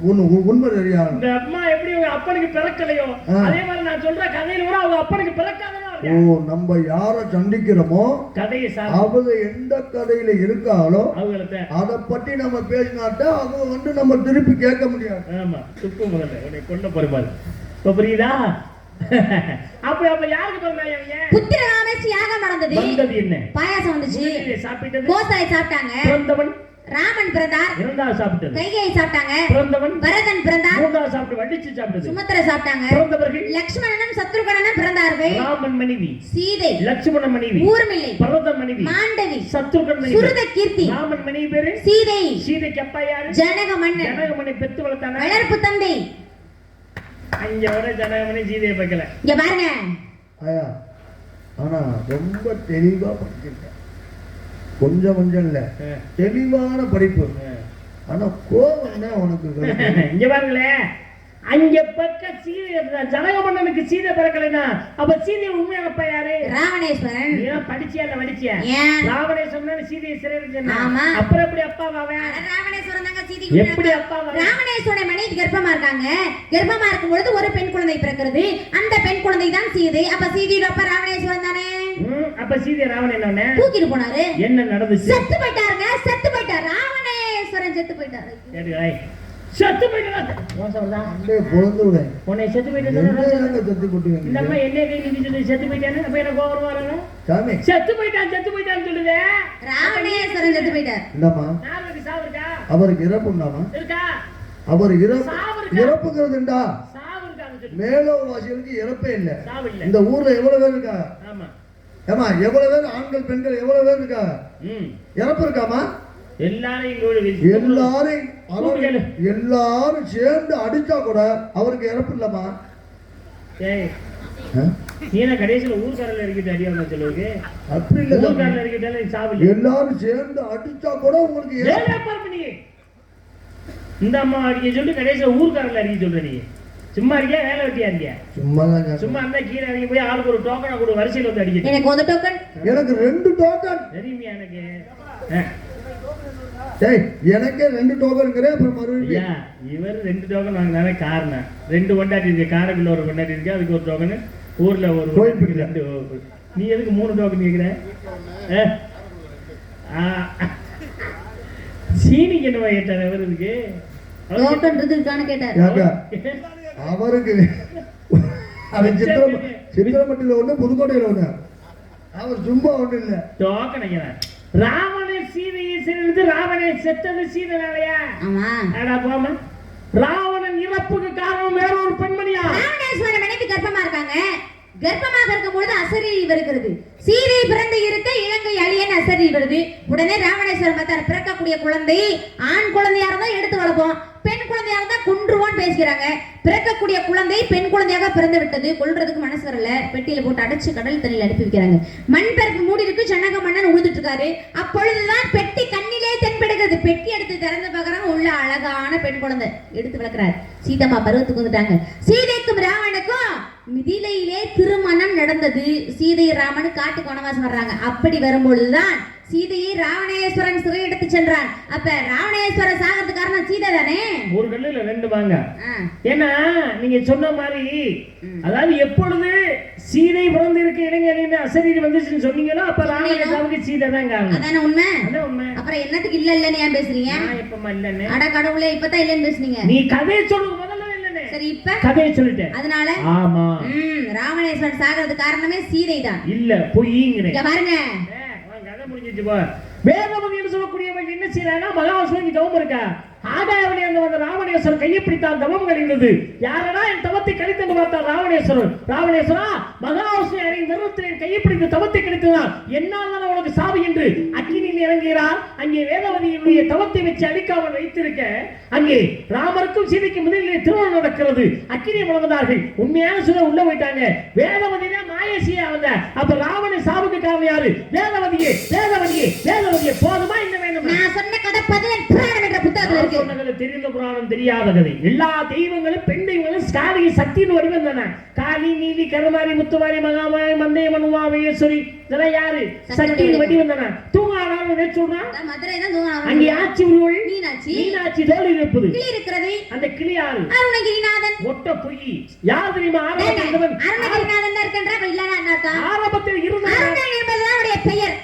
ஒண்ணு உண்மை தெரியாது. இந்த அம்மா எப்படி அவங்க அப்பனுக்கு பிறக்கலையோ அதே மாதிரி நான் சொல்ற கதையில கூட அவங்க அப்பனுக்கு பிறக்காதவா? ஓ, நம்ம யார சந்திக்கிறோமோ கதையை அவங்க எந்த கதையில இருக்காங்களோ அதை பத்தி நம்ம பேசினாட்டா அவங்க நம்ம திருப்பி கேட்க முடியாது. ஆமா, துப்பு முதல்ல உன்னை கொண்ட பொறுப்பாது. இப்ப புரியுதா? அப்ப யாருக்கு பிறந்தாங்க? புத்திரகாமேசி யாகம் நடந்தது. வந்தது என்ன? பாயாசம் வந்துச்சு. சாப்பிட்டது. கோசலை சாப்பிட்டாங்க. பிறந்தவன் ராமன் பிறந்தார். இரண்டாவது சாப்பிட்டது. கைகேயி சாப்பிட்டாங்க. பிறந்தவன் பரதன் பிறந்தார். மூன்றாவது சாப்பிட்டு வடிச்சு சாப்பிட்டது. சுமத்ரா சாப்பிட்டாங்க. பிறந்தவர்கள் லக்ஷ்மணனும் சத்ருகனும் பிறந்தார்கள். ராமன் மனைவி சீதை, லட்சுமண மனைவி ஊர்மிளை, பரத மனைவி மாண்டவி, சத்ருகன் மனைவி சுருத கீர்த்தி. ராமன் மனைவி பேரு சீதை. சீதைக்கு அப்பா யாரு? ஜனக மன்னன். ஜனகமனை பெத்து வளர்த்தான வளர்ப்பு தந்தை. அங்க வர ஜனகமனை சீதையை பார்க்கல. இங்க பாருங்க. ஆனா ரொம்ப தெளிவா படிச்சிருக்க. கொஞ்சம் இல்ல, தெளிவான படிப்பு. ஆனா கோவம் தான் உனக்கு. இங்க பாருங்களேன், அங்க பக்க சீதை ஜனகமன்னனுக்கு சீதை பிறக்கலைன்னா அப்ப சீதை உண்மையான அப்பா யாரு? ராவணேஸ்வரன். ஏன் படிச்சியா இல்ல வடிச்சியா? ஏன் ராவணேஸ்வரன் சீதையை சிறையில ஆமா. அப்புறம் எப்படி அப்பாவாவே? ராவணேஸ்வரன் தாங்க சீதை. எப்படி அப்பாவாவே? ராவணேஸ்வரன் மனைவி கர்ப்பமா இருக்காங்க. கர்ப்பமா இருக்கும் பொழுது ஒரு பெண் குழந்தை பிறக்கிறது. அந்த பெண் குழந்தை தான் சீதை. அப்ப சீதையோட அப்பா ராவணேஸ்வரன் தானே. அப்ப சீதை ராவணன் என்ன தூக்கிட்டு போனாரு. என்ன நடந்துச்சு? செத்து போயிட்டாருங்க. செத்து போயிட்டார். ராவணேஸ்வரன் செத்து போயிட்டாரு. சரி, செத்து போயிட்டான். உன்னை செத்து போயிட்டு இந்த அம்மா என்ன கை நின்று செத்து போயிட்டானு அப்ப என்ன கோபம் வராங்க? செத்து போயிட்டான்னு சொல்லுது. ராவணேஸ்வரன் செத்து போயிட்டார். இல்லம்மா, யாருக்கு சாவு இருக்கா? அவருக்கு இறப்புண்டாமா? இருக்கா? அவர் இறப்புங்கிறதுண்டா? சாவு இருக்கா? மேலோவாசிகளுக்கு இறப்பே இல்ல. சாவு இல்ல. இந்த ஊர்ல எவ்வளவு பேர் இருக்கா? ஆமா. ஏமா எவ்வளவு பேர் ஆண்கள் பெண்கள் எவ்வளவு பேர் இருக்கா? இறப்பு இருக்காமா? எல்லாரும் சேர்ந்து அடிச்சா கூட அவருக்கு இறப்பு இல்லமா? கடைசியில ஊர்காரில் இருக்கிட்ட அடியா சொல்லுவது அப்படி இல்ல. ஊர்காரில் இருக்கிட்டாலே சாவு. எல்லாரும் சேர்ந்து அடிச்சா கூட உங்களுக்கு இந்த அம்மா அடிக்க சொல்லி கடைசியில ஊர்காரில் அடிக்க சொல்ற நீ சும்மா இருக்கியா வேலை வெட்டியா இருக்கியா? சும்மா இருந்தா கீழே இறங்கி போய் ஆளுக்கு ஒரு டோக்கனை கொடு, வரிசையில் வந்து அடிக்க. எனக்கு ஒரு டோக்கன். எனக்கு 2 டோக்கன் தெரியுமியா? எனக்கு எனக்கே 2 டோக்கன்ங்கிறேன். அப்புறம் மறுபடியும் இவர் 2 டோக்கன் வாங்கினாலே காரணம் 2 கொண்டாட்டி இருக்கு. காரைக்குள்ள ஒரு கொண்டாட்டி இருக்கு, அதுக்கு ஒரு டோக்கனு, ஊர்ல ஒரு கோயிலுக்கு 2. நீ எதுக்கு 3 டோக்கன் கேட்கிற? சீனிக்கு என்ன கேட்டார் அவர்? இதுக்கு அவருக்கு சித்திரப்பட்டியில ஒண்ணு, புதுக்கோட்டையில ஒண்ணு. அவர் சும்மா ஒண்ணு இல்ல. டோக்கன் ராவணன் சீதையை சிறையிலிருந்து ராவணன் செத்தது சீதனாலயா? போமா. ராவணன் இறப்புக்கு காரணம் வேற ஒரு பெண்மணியா? ராவணேஸ்வரன் மனைவி கர்ப்பமா இருக்காங்க. கர்ப்பமாக இருக்கும் பொழுது அசரீரி வருகிறது. சீதை பிறந்து இருக்க இலங்கை அழியன் அசரீரி வருது. உடனே ராவணேஸ்வரன் பார்த்தார், பிறக்கக்கூடிய குழந்தை ஆண் குழந்தையா இருந்தா எடுத்து வளர்ப்போம், பெண் குழந்தையா இருந்தா கொன்றுவோன்னு பேசுகிறாங்க. பிறக்கக்கூடிய குழந்தை பெண் குழந்தையாக பிறந்து விட்டது. கொல்றதுக்கு மனசு வரல. பெட்டியில போட்டு அடைச்சு கடல் தண்ணியில் அனுப்பி வைக்கிறாங்க. மண் பரப்பு மூடி இருக்கு. ஜனக மன்னன் உழுதுட்டு இருக்காரு. அப்பொழுதுதான் பெட்டி கண்ணிலே தென்படுகிறது. பெட்டி எடுத்து திறந்து பார்க்கறாங்க. உள்ள அழகான பெண் குழந்தை எடுத்து வளர்க்கிறார். சீதம்மா பருவத்துக்கு வந்துட்டாங்க. சீதைக்கும் ராவனுக்கும் மிதிலையிலே திருமணம் நடந்தது. சீதை ராமனு காட்டுக்கு வனவாசம் வர்றாங்க. அப்படி வரும்பொழுதுதான் சீதையை ராவணேஸ்வரன் சிறை எடுத்து சென்றான். அப்ப ராவணேஸ்வரன் சாகிறதுக்கு காரணம் சீதை தானே. ஒரு கல்லுல 2 வாங்க. ஏன்னா நீங்க சொன்ன மாதிரி அதாவது எப்பொழுது சீதை பிறந்து இருக்க இளைஞர் அசரீரி வந்துச்சுன்னு சொன்னீங்களோ அப்ப ராவணேஸ்வரனுக்கு சீதை தான் காரணம். அதான உண்மை. அதான் உண்மை. அப்புறம் என்னத்துக்கு இல்ல இல்லன்னு ஏன் பேசுறீங்க? எப்பமா இல்லன்னு? அட கடவுளே, இப்பதான் இல்லன்னு பேசுனீங்க. நீ கதையை சொல்லுங்க முதல்ல. இல்லன்னு சரி, இப்ப கதையை சொல்லிட்டேன். அதனால ஆமா, ராவணேஸ்வரன் சாகிறதுக்கு காரணமே சீதை தான். இல்ல பொய்ங்கறேன். பாருங்க, வேதமதின்னு சொல்லக்கூடியவங்க என்ன செய்யறாங்க? மகாவிஷ்ணுக்கு தவம் இருக்கா. ஆகாயவனி அங்க வந்த ராவணேஸ்வரர் கையை பிடித்தால் தவம் கழிந்தது. யாரடா என் தவத்தை தவத்தை கழித்து பார்த்தார் ராவணேஸ்வரன். ராவணேஸ்வரா, மகாவிஷ்ணு அறிந்த நிறுவனத்தின் கையை பிடித்து தவத்தை கிடைத்ததால் என்னால் தான் உனக்கு சாவு என்று அக்கினியில் இறங்குகிறார். அங்கே வேதவதியினுடைய தவத்தை வச்சு அழிக்காமல் வைத்திருக்க அங்கே ராமருக்கும் சீதைக்கும் முதலில் திருமணம் நடக்கிறது. அக்கினியை வளர்ந்தார்கள். உண்மையான சொல்ல உள்ள போயிட்டாங்க. வேதவதி தான் மாயசியா வந்த. அப்ப ராவணன் சாவுக்கு காரணம் யாரு? வேதவதியே. வேதவதியே வேதவதியே போதுமா என்ன வேணும்? நான் சொன்ன கதை 18 புராணம் என்ற புத்தகத்துல இருக்கு. சொன்ன கதை தெரிந்த புராணம் தெரியாத கதை. எல்லா தெய்வங்களும் பெண் தெய்வங்களும் காளி சக்தின்னு வடிவம் தானே. காளி, நீலி, கருமாரி, முத்துமாரி, மகாமாரி, மந்தையம்மன், உமாமகேஸ்வரி இதெல்லாம் யாரு? சக்தியின் வடிவம் தானே. தூங்கானாலும் சொல்றான். மதுரை தான் தூங்கானாலும். அங்கே ஆட்சி உருவள் மீனாட்சி. மீனாட்சி தோழி இருப்பது. கிளி இருக்கிறது. அந்த கிளி யாரு? அருணகிரிநாதன். ஒட்ட பொய். யார் தெரியுமா? அருணகிரிநாதன் தான் இருக்கின்ற இல்லனா என்ன அர்த்தம்? ஆரம்பத்தில் இருந்த அருணன் என்பதுதான் அவருடைய பெயர்.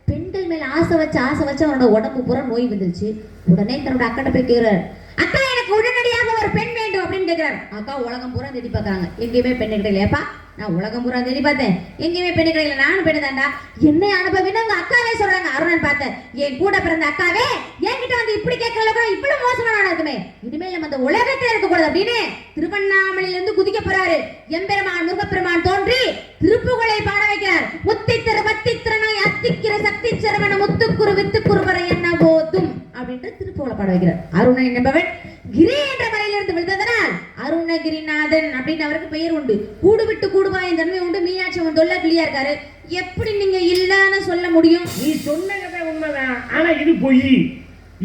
பெண்கள் மேல ஆசை வச்சு அவனோட உடம்பு பூரா நோய் வந்துருச்சு. உடனே தன்னோட அக்கா போய் கேக்குறாரு, அக்கா எனக்கு உடனடியாக ஒரு பெண் வேண்டும் அப்படின்னு கேக்குறாரு. அக்கா உலகம் பூரா தேடி பார்க்கறாங்க, எங்கேயுமே பெண் கிடைக்கலையாப்பா. நான் உலகம் பூரா தேடி பார்த்தேன், எங்கேயுமே பெண் கிடைக்கல. நானும் பெண்ணு தாண்டா, என்ன அனுபவின்னு உங்க அக்காவே சொல்றாங்க. அருணன் பார்த்தேன், என் கூட பிறந்த அக்காவே என்கிட்ட வந்து இப்படி கேட்கல, இவ்வளவு மோசமான இருக்குமே, இனிமேல் நம்ம அந்த உலகத்துல இருக்கக்கூடாது அப்படின்னு திருவண்ணாமலையில இருந்து குதிக்க போறாரு. எம்பெருமான் முருகப்பெருமான் தோன்றி திருப்புகழை பாட வைக்கிறார். முத்தித்திரு பத்தித்திரனாய் அத்திக்கிற சக்தி சரவண முத்துக்குரு வித்துக்குருவரை என்ன போதும் அப்படின்ற திருப்புகழை பாட வைக்கிறார். அருணன் என்பவன் கிரி என்ற மலையிலிருந்து விழுந்ததனால் அருணகிரிநாதன் அப்படின்னு அவருக்கு பெயர் உண்டு. கூடு விட்டு கூடுவாயின் தன்மை உண்டு. மீனாட்சி அவன் தொல்லை கிளியா இருக்காரு. எப்படி நீங்க இல்லன்னு சொல்ல முடியும்? நீ சொன்ன கதை உண்மைதான், ஆனா இது பொய்.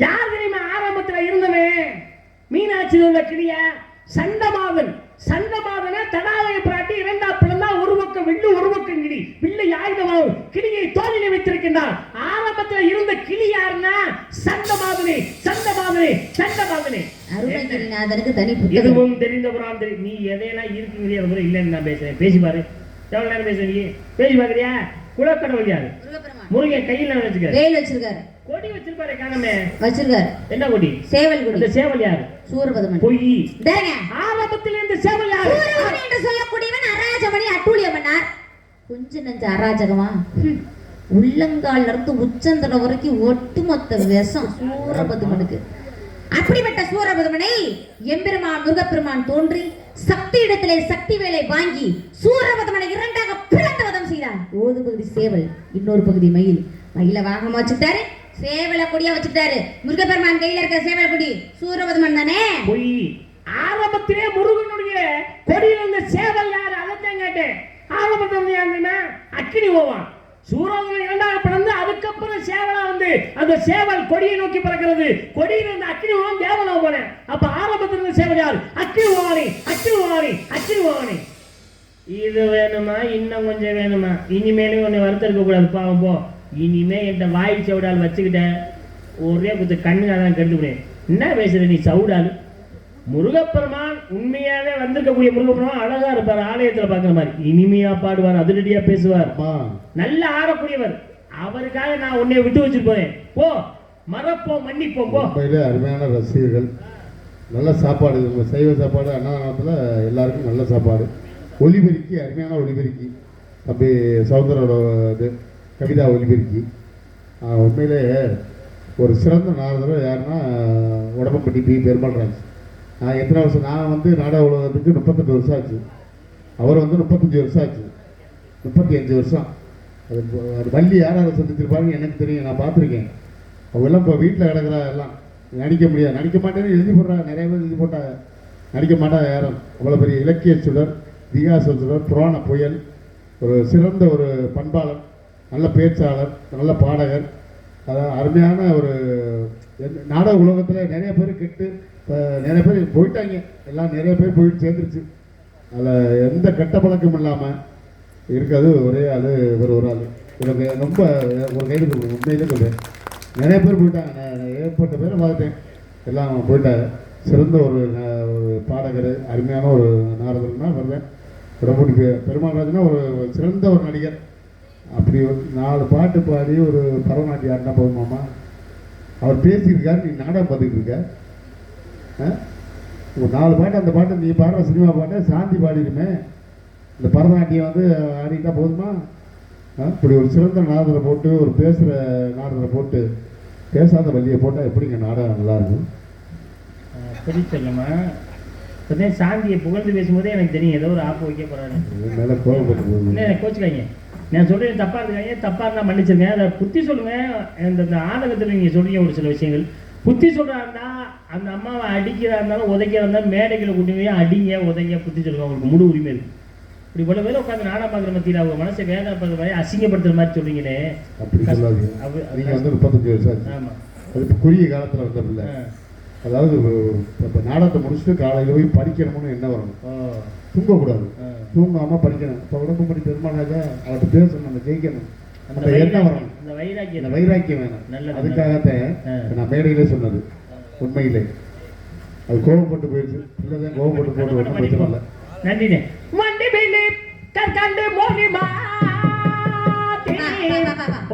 யார் தெரியுமா ஆரம்பத்துல இருந்தவன்? மீனாட்சி உள்ள கிளியா சண்டமாதன். சண்டமாதன தடாலய பிராட்டி இரண்டா பிறந்தா ஒரு பக்கம் வில்லு ஒரு பக்கம் கிளி. வில்லை ஆயுதமாகும், கிளியை தோளிலே வைத்திருக்கின்றார். ஆரம்பத்தில் இருந்த கிளி யாருன்னா சண்டமாதனே. சண்டமாதனே சண்டமாதனே. அருணகிரிநாதனுக்கு தனி இதுவும் தெரிந்த புராணம் தெரியும். நீ எதையெல்லாம் இருக்குங்கிறியா இல்லைன்னு நான் பேசுறேன். பேசி பாரு. எவ்வளவு நேரம் பேசுறீங்க? பேசி பாக்குறியா? குலக்கடவுள் யாரு? முருகன் கையில் வச்சிருக்காரு. வேல் வச்சிருக்காரு. கொடி வச்சிருப்பாரு. காணமே வச்சிருக்காரு. என்ன கொடி? சேவல் கொடி. அந்த சேவல் யாரு? சூரபதமன். பொய். டேங்க, ஆரம்பத்தில் இந்த சேவல் யாரு? சூரபதமன் என்று சொல்லக்கூடியவன் அராஜமணி அட்டூழியம் பண்ணார். கொஞ்ச நெஞ்ச அராஜகமா? உள்ளங்கால்ல இருந்து உச்சந்தல வரைக்கும் ஒட்டுமொத்த விஷம் சூரபதமனுக்கு. அப்படிப்பட்ட சூரபதமனை எம்பெருமான் முருகப்பெருமான் தோன்றி சக்தி இடத்திலே சக்தி வேலை வாங்கி சூரபதமனை இரண்டாக பிளந்து வதம் செய்தார். ஒரு பகுதி சேவல், இன்னொரு பகுதி மயில். மயில வாகமா வச்சுட்டாரு, சேவல கொடியா வச்சுட்டாரு. முருகப்பெருமான் கையில இருக்க சேவல் கொடி சூரபதமன் தானே. பொய். ஆரம்பத்திலே முருகனுடைய கொடியில் இருந்த சேவல் யாரு? அதைத்தான் கேட்டேன். ஆரம்பத்தில் யாருன்னா அக்கினி போவான். சூரபதமன் இரண்டாக பிறந்து அதுக்கப்புறம் சேவலா வந்து அந்த சேவல் கொடியை நோக்கி பறக்கிறது. கொடியில் இருந்த அக்கினி போவான், தேவனா போனேன். அப்ப ஆரம்பத்தில் இருந்த சேவல் யாரு? அக்கினி போவானே. அக்கினி போவானே. அக்கினி போவானே. இது வேணுமா? இன்னும் கொஞ்சம் வேணுமா? இனிமேலும் உன்னை வருத்த இருக்க கூடாது. பாவம் போ. இனிமே என் வாய் சவுடால் வச்சுக்கிட்டேன், ஒரே குத்து கண்ணுதான் கெடுத்துவிடேன். என்ன பேசுற நீ சவுடால்? முருகப்பெருமான் உண்மையாவே வந்திருக்கக்கூடிய முருகப்பெருமான் அழகா இருப்பார். ஆலயத்துல பாக்குற மாதிரி இனிமையா பாடுவார், அதிரடியா பேசுவார், நல்ல ஆடக்கூடியவர். அவருக்காக நான் உன்னை விட்டு வச்சிருப்பேன். போ, மறப்போம், மன்னிப்போம், போ. அருமையான ரசிகர்கள், நல்ல சாப்பாடு. சைவ சாப்பாடு அன்னதானத்துல எல்லாருக்கும் நல்ல சாப்பாடு. ஒலிபெருக்கி, அருமையான ஒலிபெருக்கி. தம்பி சௌந்தரோட இது கவிதா ஒலிபெருக்கி. உண்மையிலே ஒரு சிறந்த நாரதர் யாருன்னா உடம்பப்பட்டி பி பெருமாள் ராஜ். நான் எத்தனை வருஷம், நான் வந்து நாடக உலகத்துக்கு 38 வருஷம் ஆச்சு. அவர் வந்து 35 வருஷம் ஆச்சு. 35 வருஷம். அது வள்ளி யாராவது சந்திச்சிருப்பாருன்னு எனக்கு தெரியும், நான் பார்த்துருக்கேன். அவங்கெல்லாம் இப்போ வீட்டில் கிடக்கிறா, எல்லாம் நடிக்க முடியாது, நடிக்க மாட்டேன்னு எழுதி போடுறாங்க. நிறைய பேர் எழுதி போட்டாங்க, நடிக்க மாட்டாங்க யாரும். அவ்வளோ பெரிய இலக்கிய சுடர், திகாச சுடர், புராண புயல், ஒரு சிறந்த ஒரு பண்பாளர், நல்ல பேச்சாளர், நல்ல பாடகர். அதான் அருமையான ஒரு நாடக உலகத்தில் நிறைய பேர் கெட்டு நிறைய பேர் போயிட்டாங்க. எல்லாம் நிறைய பேர் போயிட்டு சேர்ந்துருச்சு. அதில் எந்த கெட்ட பழக்கம் இல்லாமல் இருக்காது ஒரே ஆள், இவர் ஒரு ஆள். எனக்கு ரொம்ப ஒரு கைது உண்மையிலே சொல்கிறேன். நிறைய பேர் போயிட்டாங்க. நான் ஏற்பட்ட பேரை பார்த்துட்டேன், எல்லாம் போயிட்டாங்க. சிறந்த ஒரு பாடகர், அருமையான ஒரு நாரதர்னா வருவேன். உடம்புடி பெருமாள் ராஜ்னா ஒரு சிறந்த ஒரு நடிகர். அப்படி ஒரு 4 பாட்டு பாடி ஒரு பரதநாட்டியம் ஆடினா போதுமாமா? அவர் பேசியிருக்காரு, நீ நாடகம் பார்த்துக்கிட்டு இருக்க. ஒரு 4 பாட்டு, அந்த பாட்டு நீ பாடுற சினிமா பாட்டை சாந்தி பாடிடுமே, இந்த பரதநாட்டியம் வந்து ஆடிட்டா போதுமா? இப்படி ஒரு சிறந்த நாரதரை போட்டு, ஒரு பேசுகிற நாரதரை போட்டு, பேசாத வழியை போட்டால் எப்படிங்க நாடகம் நல்லாயிருக்கும்? அப்படி சொல்லுமா? இப்பதான் சாந்தியை புகழ்ந்து பேசும்போதே எனக்கு தெரியும் ஏதோ ஒரு ஆப்பு வைக்க போறாரு. மேல கோவப்பட்டு என்ன கோச்சுக்காங்க, நான் சொல்றேன் தப்பா இருக்காங்க, தப்பா இருந்தா மன்னிச்சிருங்க. அதை புத்தி சொல்லுங்க. இந்த ஆதகத்துல நீங்க சொல்றீங்க ஒரு சில விஷயங்கள் புத்தி சொல்றாருன்னா அந்த அம்மாவை அடிக்கிறா இருந்தாலும் உதைக்கிறா இருந்தாலும் மேடைகளை கூட்டி போய் அடிங்க உதைங்க புத்தி சொல்லுங்க. அவங்களுக்கு முழு உரிமை இருக்கு. இப்படி இவ்வளவு பேர் உட்காந்து நாடா பாக்குற மத்தியில் அவங்க மனசை வேதனைப்படுற மாதிரி அசிங்கப்படுத்துற மாதிரி சொல்றீங்களே. அப்படி சொல்லாதீங்க. நீங்க வந்து 35 வருஷம் ஆமா, அது இப்போ குறுகிய காலத்துல வந்ததில்ல. அதாவது இப்போ நாடகத்தை முடிச்சுட்டு காலையில் போய் படிக்கணும்னு என்ன வரணும், தூங்கக்கூடாது, தூங்காம படிக்கணும். இப்போ உடம்பு படி பெருமானாக்கா அவர்கிட்ட பேசணும், நம்ம ஜெயிக்கணும், அந்த எண்ணம் வரணும், அந்த வைராக்கியம் வேணும். அதுக்காகத்தான் நான் மேடையிலே சொன்னது. உண்மையிலே அது கோபப்பட்டு போயிடுச்சு, இல்லைதான் கோபப்பட்டு போட்டு ஒன்றும் பிரச்சனை இல்லை. நன்றினே. வண்டி பிள்ளை கற்கண்டு மோகிமா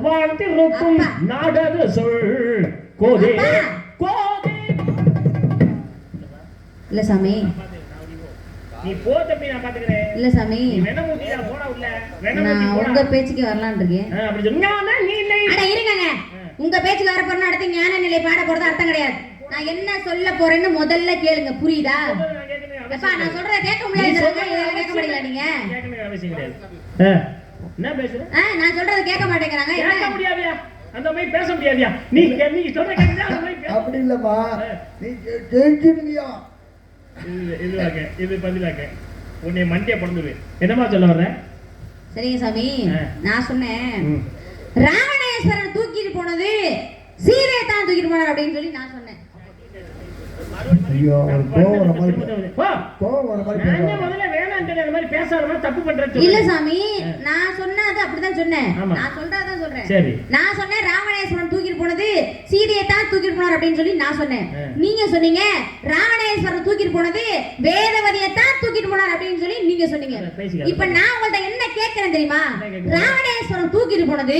வாழ்த்தி ரொக்கும் நாடக சொல் கோதே கோதே. இல்ல சாமி, நீ போ தம்பி, நான் பாத்துக்கிறேன். இல்ல சாமி, வேணமுட்டியா போடா உள்ள, நான் உங்க பேச்சுக்கு வரலான்னு இருக்கேன். அப்படி சொன்னா நீ இல்லை. அட இருங்கங்க, உங்க பேச்சுக்கு வர போறேன்னு அடுத்து ஞான நிலை பாட போறது அர்த்தம் கிடையாது. நான் என்ன சொல்ல போறேன்னு முதல்ல கேளுங்க, புரியுதா? அப்பா நான் சொல்றத கேட்க முடியாது, இதெல்லாம் கேட்க முடியல. நீங்க கேட்கணும் அவசியம் கிடையாது. என்ன பேசுற? நான் சொல்றத கேட்க மாட்டேங்கறாங்க. கேட்க முடியாதியா? அந்த மாதிரி பேச முடியாதியா? நீ சொல்ற கேட்கறதா அந்த மாதிரி பேச. அப்படி இல்லம்மா, நீ ஜெயிச்சிருவியா? இது பதிலாக உன்னை மண்டிய பொழுது என்னமா சொல்ல வர்ற? சரிங்க சாமி, நான் சொன்னேன் ராவணேஸ்வரன் தூக்கிட்டு போனது சீதையை தான் தூக்கிட்டு போனார் அப்படின்னு சொல்லி நான் சொன்னேன். ஐயோ, ஒரு கோவம் வர மாதிரி முதல்ல வேணாம் அந்த மாதிரி பேசாதமா தப்பு பண்றது. இல்ல சாமி, நான் சொன்னது அப்படிதான் சொன்னேன். நான் சொல்றதான் சொல்றேன். சரி, நான் சொன்னேன் ராவணேஸ்வரன் தூக்கிட்டு போனது சீதையை தான் தூக்கிட்டு போனார் அப்படின்னு சொல்லி நான் சொன்னேன். நீங்க சொன்னீங்க ராவணேஸ்வரன் தூக்கிட்டு போனது வேதவதியை தான் தூக்கிட்டு போனார் அப்படின்னு சொல்லி நீங்க சொன்னீங்க. இப்ப நான் உங்கள்ட்ட என்ன கேட்கிறேன் தெரியுமா? ராவணேஸ்வரன் தூக்கிட்டு போனது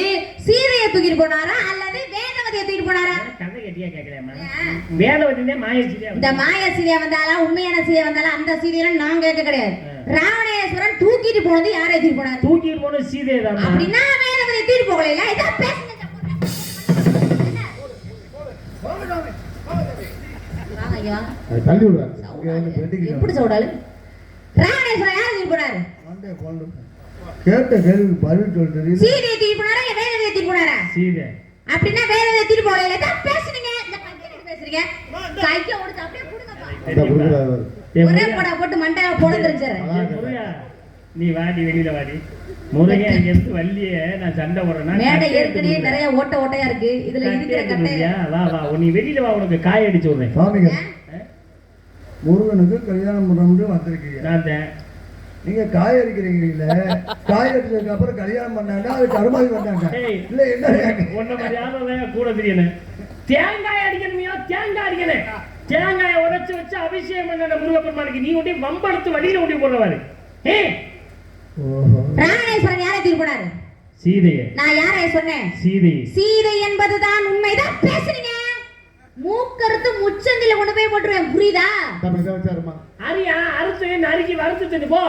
சீதையை தூக்கிட்டு போனாரா அல்லது வேதவதியை தூக்கிட்டு போனாரா? கதை கட்டியா கேக்குறேன். வேதவதியே மாய சீதையா, இந்த மாய சீதையா வந்தாலும் உண்மையான சீதையா வந்தாலும் அந்த சீதையெல்லாம் நான் கேட்க கிடையாது. ராவணேஸ்வரன் தூக்கிட்டு போனது யாரை தூக்கிட்டு போனார்? தூக்கிட்டு போனது சீதையை தான். அப்படின்னா வேதவதியை தூக்கிட்டு போகல. இத பேசுங்க. தள்ளி விடுறாங்க. எப்படி சொல்றாரு? ராவணேஸ்வரன் யாரை தூக்கிட்டு போனாரு? கேட்ட கேள்வி பதில் சொல்றது. சீதையை தூக்கிட்டு போனாரா வேதவதியை தூக்கிட்டு போனாரா? சீதை. அப்படின்னா வேதவதியை தூக்கிட்டு போகல. இத பேசுறீங்க. இந்த பக்கத்துல பேசுறீங்க. கைய ஓடுது அப்படியே புடுங்கப்பா. ஒரே போடா போட்டு மண்டைய பொளந்துருச்சற. நீ வாடி வெளியில வாடி. முருகே இங்க இருந்து வள்ளியே நான் சண்டை போறேனா? மேடை ஏற்கனவே நிறைய ஓட்டையா இருக்கு. இதுல இருக்கிற கட்டையா? வா வா நீ வெளியில வா, உனக்கு காய் அடிச்சு விடுறேன். சாமிங்க, முருகனுக்கு கல்யாணம் பண்ணணும்னு வந்திருக்கீங்க. நான் நீங்க காய் அடிக்கிறீங்களே, காய் அடிச்சதுக்கு அப்புறம் கல்யாணம் பண்ணாங்க, அது கருமாதி பண்ணாங்க. இல்ல என்ன ஒன்ன மரியாதை கூட தெரியணும். தேங்காய் அடிக்கணுமையோ? தேங்காய் அடிக்கணும். தேங்காயை உடைச்சு வச்சு அபிஷேகம் பண்ண முருகப்பெருமானுக்கு நீ ஒட்டி வம்படுத்து வழியில ஒட்டி போடுறவாரு. ராவணேஸ்வரன் யாரை தூக்கிட்டு போனாரு? சீதையை. நான் யாரை சொன்னேன்? சீதை. சீதை என்பதுதான் உண்மைதான். பேசுறீங்க. மூக்கறுத்து முச்சந்தில கொண்டு போய் போட்டுருவேன், புரியுதா? அரியா அறுத்து நறுக்கி வறுத்து தின்னு போ.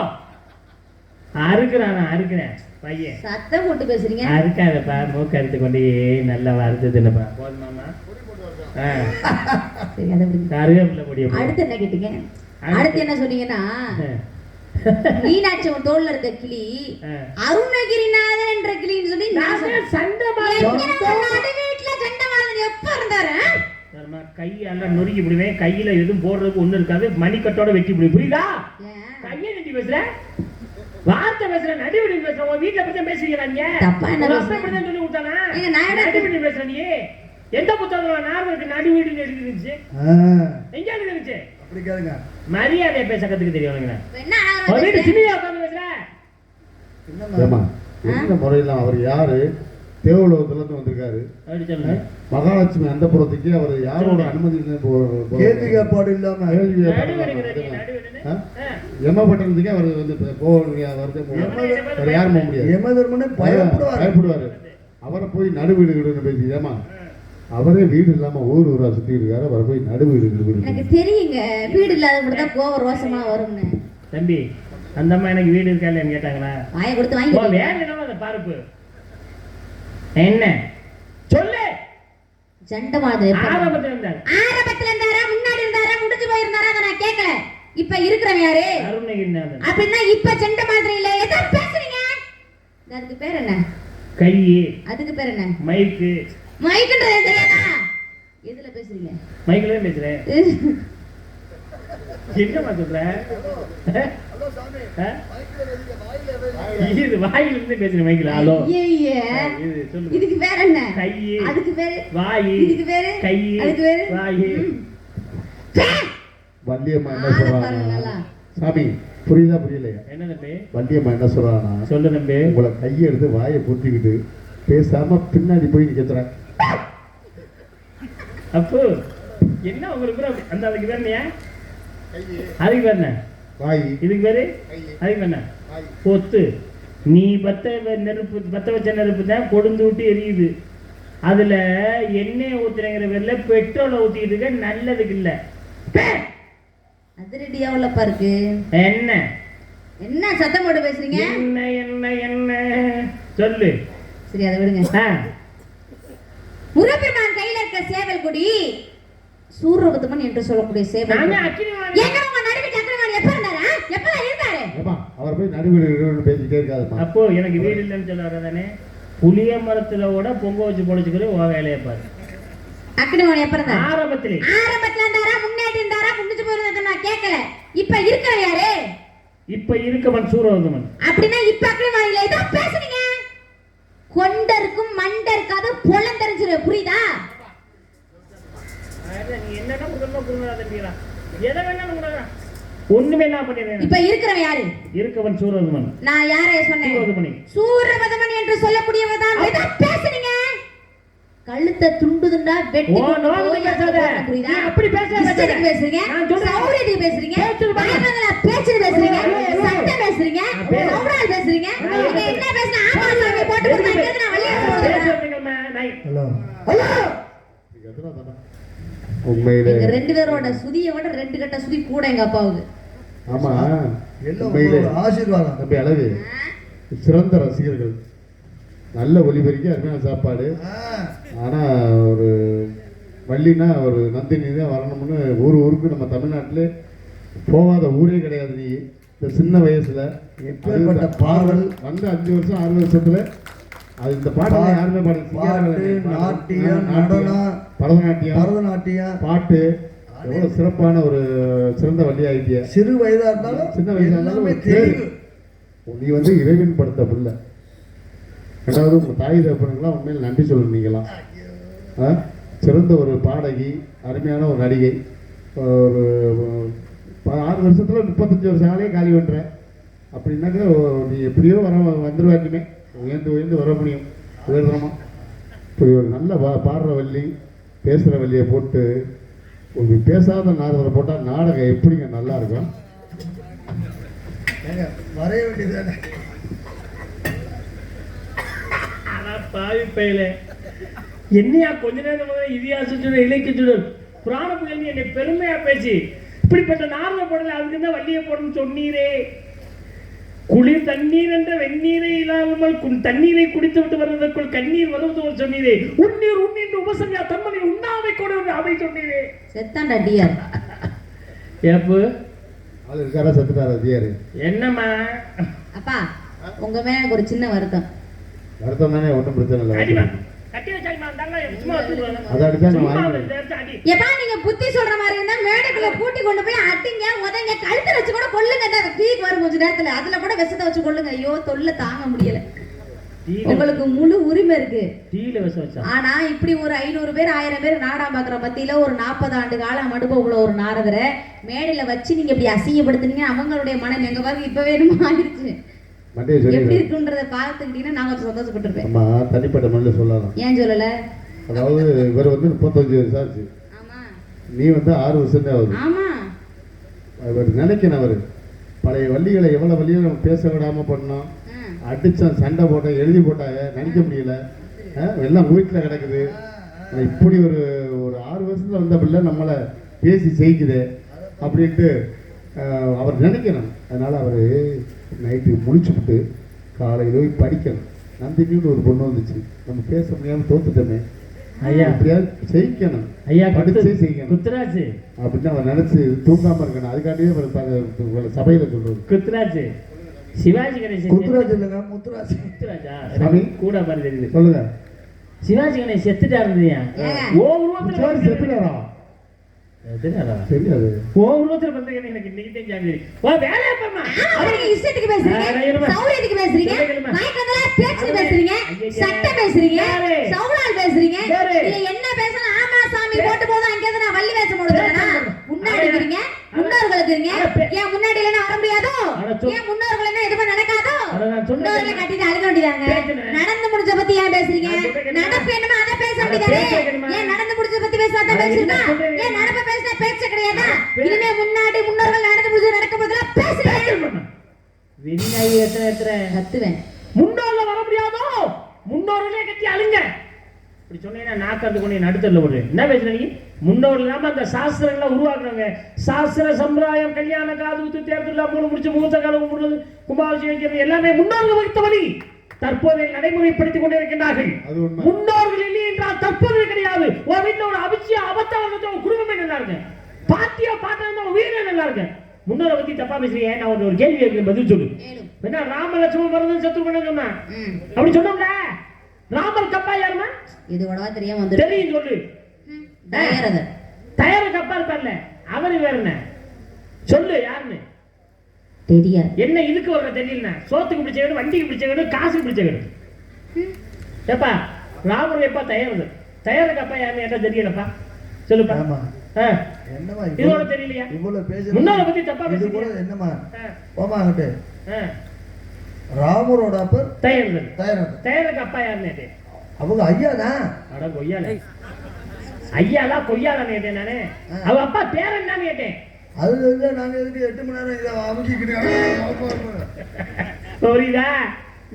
அறுக்குறானா? அறுக்குறேன் பையன். சத்தம் போட்டு பேசுறீங்க. அறுக்காதப்பா, மூக்கு அறுத்து கொண்டு நல்லா வறுத்து தின்னுப்பா. போதுமாமா? அடுத்து என்ன கேட்டீங்க? அடுத்து என்ன சொன்னீங்கன்னா, மீனாட்சி தோல்ல இருக்க கிளி அருணகிரிநாதன் என்ற கிளின்னு சொல்லி வீட்டுல சண்டமாதன் எப்ப இருந்தாரு? கையெல்லாம் நொறுக்கி விடுவேன். கையில எதுவும் போடுறதுக்கு ஒண்ணு இருக்காது. மணிக்கட்டோட வெட்டி விடுவேன், புரியுதா? கையை நெட்டி பேசுற, வார்த்தை பேசுற, நடுவடி பேசுற. உன் வீட்டுல பத்தி பேசுறீங்க. தப்பா என்ன சொல்லி விட்டானா? நடுவடி பேசுற நீ? எந்த புத்தகத்துல நார்மலுக்கு நடுவீடுன்னு எழுதிருந்துச்சு? எங்க எழுதிருந்துச்சு? அப்படி கேளுங்க. மரியாதை பேச கத்துக்கு தெரியும் உனக்கு. சின்ன உட்காந்து பேசுற என்ன முறையெல்லாம் அவர் யாரு? தேவலோகத்துல இருந்து வந்திருக்காரு. மகாலட்சுமி அந்த புறத்துக்கு அவர் யாரோட அனுமதி கேள்வி கேட்பாடு இல்லாம எம்மப்பட்டினத்துக்கே அவர் வந்து வருது. யாரும் போக முடியாது. எமதர்மனே பயப்படுவாரு. அவரை போய் நடுவீடு பேசி ஏமா அவரே வீடு இல்லாம ஊரா சுத்தி இருக்காரு. அவரை போய் நடுவீடு எனக்கு தெரியுங்க. வீடு இல்லாத கோவ ரோசமா வரும்னு. தம்பி, அந்த அம்மா எனக்கு வீடு இருக்கா இல்லைன்னு கேட்டாங்களா? வாயை கொடுத்து வாங்கி வேற அந்த பருப்பு என்ன சொல்லு. சண்டமாது ஆரம்பத்துல இருந்தாரா, முன்னாடி இருந்தாரா, முடிஞ்சு போயிருந்தாரா? அதை நான் கேட்கல. இப்ப இருக்கிறவன் யாரு? அருணகிரிநாதன். அப்படின்னா இப்ப செண்ட மாதிரி இல்ல, எதை பேசுறீங்க? அதுக்கு பேர் என்ன? கை. அதுக்கு பேர் என்ன? மைக்கு. மைக்குன்றது தெரியாதா? எதுல பேசுறீங்க? மைக்ல பேசுறேன். என்னமா சொல்ற? இது வாயில இருந்து பேசுறேன் மைக்ல. ஹலோ. இதுக்கு பேர் என்ன? கை. அதுக்கு பேரு வாய். இதுக்கு பேரு கை. அதுக்கு பேரு வாய். வள்ளியம்மா என்ன சொல்றாங்க சாமி? புரியுதா புரியலையா? என்ன தம்பி? வள்ளியம்மா என்ன சொல்றானா? சொல்லு தம்பி. உங்களை கையை எடுத்து வாயை பூட்டிக்கிட்டு பேசாம பின்னாடி போய் நிக்கிறேன். அப்போ என்ன உங்களுக்கு அந்த அதுக்கு பேர் என்ன? அதுக்கு பேர் என்ன? வாய். இதுக்கு பேரு? அதுக்கு பேர் என்ன? பொத்து. நீ பத்த வச்ச நெருப்பு தான் கொழுந்து விட்டு எரியுது. அதுல எண்ணெய் ஊத்துறங்கிற பேர்ல பெட்ரோலை ஊத்திட்டு இருக்க, நல்லதுக்கு இல்ல. அதிரடியா உள்ளப்பா இருக்கு. என்ன என்ன சத்தம் போட்டு பேசுறீங்க? என்ன என்ன என்ன சொல்லு. சரி, அதை விடுங்க. முருகப்பெருமான் கையில இருக்க சேவல் கொடி சூரபத்மன் என்று சொல்லக்கூடிய சேவல். எங்க உங்க நடுவுக்கு அக்கிரமன் எப்ப இருந்தாரா? எப்பலாம் இருந்தாரு? அவர் போய் நடுவில் பேசிட்டே இருக்காதுமா. அப்போ எனக்கு வீடு இல்லைன்னு சொல்ல வரதானே? புளிய மரத்துல கூட பொங்க வச்சு பொழைச்சுக்கிற உன் வேலையை பாரு. அக்கிரமன் எப்ப இருந்தாரு? ஆரம்பத்துல இருந்தாரா? முன்னாடி இருந்தாரா? முடிஞ்சு போயிருந்ததை நான் கேட்கல. இப்ப இருக்கிற யாரு? இப்ப இருக்கவன் சூரபத்மன். அப்படின்னா இப்ப அக்கிரமன் இல்ல, ஏதோ பேசுறீங்க. கொண்டருக்கும் மண்டருக்காத பொலந்தரிஞ்சிரு, புரியுதா? நீ என்னடா புரியுதா? எதை வேணாலும் கொடுக்கலாம், ஒண்ணுமே நான் பண்ணிடுறேன். இப்ப இருக்கிறவன் யாரு? இருக்கவன் சூரபத்மன். நான் யாரை சொன்னேன்? சூரபத்மன். சூரபத்மன் என்று சொல்லக்கூடியவன் தான். எதை பேசுறீங்க? கழுத்தை துண்டு துண்டா வெட்டி பேசாத. புரியுதா? அப்படி பேசுறீங்க. நான் சொல்றேன் சௌரியத்துக்கு பேசுறீங்க, பேச்சு பேசுறீங்க, சட்டை பேசுறீங்க, சௌரால் பேசுறீங்க. நீங்க என்ன பேசுனா ஆமாசாமி போட்டு கொடுத்தா நான் வெளிய சொல்றேன். Hello hello. உண்மையிலே எங்க ரெண்டு பேரோட சுதியை விட 2 கட்ட சுதி கூட எங்க அப்பாவுக்கு. ஆமா, உண்மையிலே ஆசீர்வாதம் தம்பி. அளவு சிறந்த ரசிகர்கள், நல்ல ஒலிபெருக்கி, அருமையான சாப்பாடு. ஆனா ஒரு வள்ளினா ஒரு நந்தினி தான் வரணும்னு ஊருக்கு நம்ம தமிழ்நாட்டிலே போகாத ஊரே கிடையாது. நீ இந்த சின்ன வயசுல எப்பேற்பட்ட பாடல் வந்து 5 வருஷம் 6 வருஷத்துல அது இந்த பாட்டு யாருமே பாட்டு, நாட்டியம், நடனம், பரதநாட்டியம், பாட்டு எவ்வளவு சிறப்பான ஒரு சிறந்த வள்ளியாயிட்டிய. சிறு வயதா இருந்தாலும் சின்ன வயதா இருந்தாலும் நீ வந்து இறைவன் படுத்த பிள்ளை. ரெண்டாவது உங்க தாய் தகப்பனுக்கெல்லாம் உண்மையில் நன்றி சொல்லணும். நீங்களாம் சிறந்த ஒரு பாடகி, அருமையான ஒரு நடிகை. ஒரு 6 வருஷத்துல 35 வருஷம் ஆளே காலி பண்ற அப்படின்னாக்க நீ எப்படியோ வந்துருவாருமே, உயர்ந்து வர முடியும். உயர்தரமா இப்படி ஒரு நல்ல பாடுற வள்ளி, பேசுகிற வள்ளியை போட்டு ஒரு பேசாத நாரதரை போட்டால் நாடகம் எப்படிங்க நல்லா இருக்கும்? வரைய வேண்டியது என்னையா கொஞ்ச நேரம் இதிகாசத்துடன் இலக்கியத்துடன் புராண புகழ்ந்து என்னை பெருமையா பேசி இப்படிப்பட்ட நாரத போடல, அதுக்கு தான் வள்ளியை போடணும்னு சொன்னீரே. குளிர் தண்ணீர் என்ற வெந்நீரை இல்லாமல் தண்ணீரை குடித்து விட்டு வருவதற்குள் கண்ணீர் வருவது சொன்னீரே. உன்னீர் உன்னின்று உபசரியா தன்மனை உண்ணாமை கூட அவை சொன்னீரே. செத்தாண்டா டிஆர். ஏப்பு அது இருக்காரா? செத்துட்டாரா டிஆர்? என்னம்மா அப்பா, உங்க மேல எனக்கு ஒரு சின்ன வருத்தம். வருத்தம் தானே, ஒன்றும் பிரச்சனை இல்லை. நீங்க புத்தி சொல்ற மாதிரி இருந்தா மேடைக்குள்ள கூட்டி கொண்டு போய் அட்டிங்க, உதங்க, கழுத்துல வச்சு கூட கொல்லுங்க. தீக்கு வரும் கொஞ்ச நேரத்துல, அதுல கூட விஷத்தை வச்சு கொல்லுங்க. ஐயோ தொல்லை தாங்க முடியல. உங்களுக்கு முழு உரிமை இருக்கு. ஆனா இப்படி ஒரு 500 பேர் 1000 பேர் நாடகம் பாக்குற மத்தியில ஒரு 40 ஆண்டு காலம் அனுபவம் உள்ள ஒரு நாரதரை மேடையில வச்சு நீங்க இப்படி அசிங்கப்படுத்துனீங்க. அவங்களுடைய மனம் எங்க பாருங்க இப்ப வேணுமா ஆயிடுச்சு. எப்படி இருக்குன்றத பார்த்துக்கிட்டீங்கன்னா நாங்க சந்தோஷப்பட்டிருப்பேன். ஆமா, தனிப்பட்ட மண்ணில் சொல்லலாம். ஏன் சொல்லல? அதாவது இவர் வந்து 35 வருஷம் ஆச்சு. ஆமா, நீ வந்து 6 வருஷம் தான் ஆகுது. ஆமா, அவர் நினைக்கணும். அவர் பழைய வள்ளிகளை எவ்வளவு வள்ளியை நம்ம பேச விடாம பண்ணோம், அடிச்சோம், சண்டை போட்டோம், எழுதி போட்டாங்க, நினைக்க முடியல. எல்லாம் வீட்டில் கிடக்குது. இப்படி ஒரு 6 வருஷத்துல வந்த பிள்ளை நம்மளை பேசி செய்யுது அப்படின்ட்டு அவர் நினைக்கணும். அதனால அவர் நைட்டு முடிச்சுட்டு காலையில் போய் படிக்கணும். நந்தினின்னு ஒரு பொண்ணு வந்துச்சு, நம்ம பேச முடியாமல் தோத்துட்டோமே, ஐயா எப்படியாவது செய்யணும். ஐயா படிச்சே செய்யணும். குத்துராஜ் அப்படின்னு அவன் நினைச்சு தூங்காம இருக்கணும். அதுக்காண்டியே சபையில சொல்றது. குத்துராஜ் சிவாஜி கணேசன் குத்துராஜ் இல்லைங்க, முத்துராஜ். குத்துராஜா சாமி. கூட மாதிரி தெரியுது. சொல்லுங்க. சிவாஜி கணேசன் செத்துட்டாருந்தியா ஏங்க? ஓ உருவத்துல முத்துராஜ் செத்துட்டாரா? செத்துட்டாரா? தெரியாது. ஓ உருவத்துல வந்து எனக்கு இன்னைக்கு தெரிஞ்சாங்க. ஓ வேலைய பண்ணா அவருக்கு இஷ்டத்துக்கு பேசுறீங்க, சௌரியத்துக்கு பேசுறீங்க, மயக்கத்துல பேச்சு பேசுறீங்க, சட்டம் பேசுறீங்க, சௌலால் பேசுறீங்க. இல்ல என்ன பேசணும்? ஆமா சாமி போட்டு போதும் அங்கே நான் வள்ளி வேஷம் போடுறேனா? முன்னாடி இருக்கீங்க, முன்னோர்களுக்கு இருக்கீங்க. ஏன் முன்னாடி இல்லைன்னா வர முடியாதோ? ஏன் முன்னோர்கள் என்ன எதுவும் நடக்காதோ? முன்னோர்களை கட்டிட்டு அழுக வேண்டியதாங்க. நடந்து முடிஞ்ச பத்தி ஏன் பேசுறீங்க? நடப்பு என்னமோ அதை பேச வேண்டியதானே? ஏன் நடந்து முடிஞ்ச பத்தி பேசாத பேசுறீங்க? ஏன் நடப்பு பேசினா பேச்சு கிடையாதா? இனிமே முன்னாடி முன்னோர்கள் நடந்து முடிஞ்சு நடக்க போதெல்லாம் பேசுறீங்க. வெண்ணாயி எத்தனை கத்துவேன். முன்னோர்ல வர முடியாதோ? முன்னோர்களே கட்டி அழுங்க. இப்படி சொன்னீங்கன்னா நாக்கந்து கொண்டு நடுத்தல ஒரு என்ன பேசுற நீ? முன்னோர்கள் இல்லாம அந்த சாஸ்திரங்களை உருவாக்குறாங்க. சாஸ்திர சம்பிரதாயம், கல்யாண காது குத்து, தேர்தல் மூணு முடிச்சு முகூர்த்த காலம் முடிஞ்சது, கும்பாபிஷேகம் வைக்கிறது எல்லாமே முன்னோர்கள் வகுத்த வழி. தற்போதை நடைமுறைப்படுத்திக் கொண்டிருக்கின்றார்கள். முன்னோர்கள் இல்லை என்றால் தற்போது கிடையாது. ஒரு வீட்டுல ஒரு அபிச்சியா அபத்தாவதோ குடும்பமே நல்லா இருக்கு. பாட்டியா பாட்டா உயிரே நல்லா இருக்கு. முன்னோரை பத்தி தப்பா பேசுறீங்க. நான் ஒரு கேள்வி கேட்கிறேன், பதில் சொல்லு. என்ன ராமலட்சுமணன் பிறந்து சத்ருகனை சொன்னா அப்படி சொன்னோம்ல? ராமர் கப்பா யாருமா? இது வடவா தெரியாம வந்து தெரியும் சொல்லு. தயார கப்பா இருப்பார்ல அவரு வேற என்ன சொல்லு? யாருன்னு தெரியாது. என்ன இதுக்கு வர்ற தெரியல? சோத்துக்கு பிடிச்ச வேணும், வண்டிக்கு பிடிச்ச வேணும், காசுக்கு பிடிச்ச வேணும். ஏப்பா ராமர் எப்பா தயாரது? தயார கப்பா யாருன்னு என்ன தெரியலப்பா? சொல்லுப்பா. என்னமா இதோட தெரியலையா? இவ்வளவு பேச முன்னால பத்தி தப்பா இது கூட பேசுறீங்க. என்னமா போமாங்கட்டு ராமரோட அப்பர் தயாரது. தயாரது. தயார கப்பா யாருன்னு அவங்க ஐயாதான். அட கொய்யால ஐயாலா கொய்யாலா கேட்டேன் நானே. அவ அப்பா பேர் என்னன்னு கேட்டேன். அது வந்து நாங்க எதுக்கு 8 மணி நேரம் இதை அமைக்கிக்கிட்டு புரியுதா?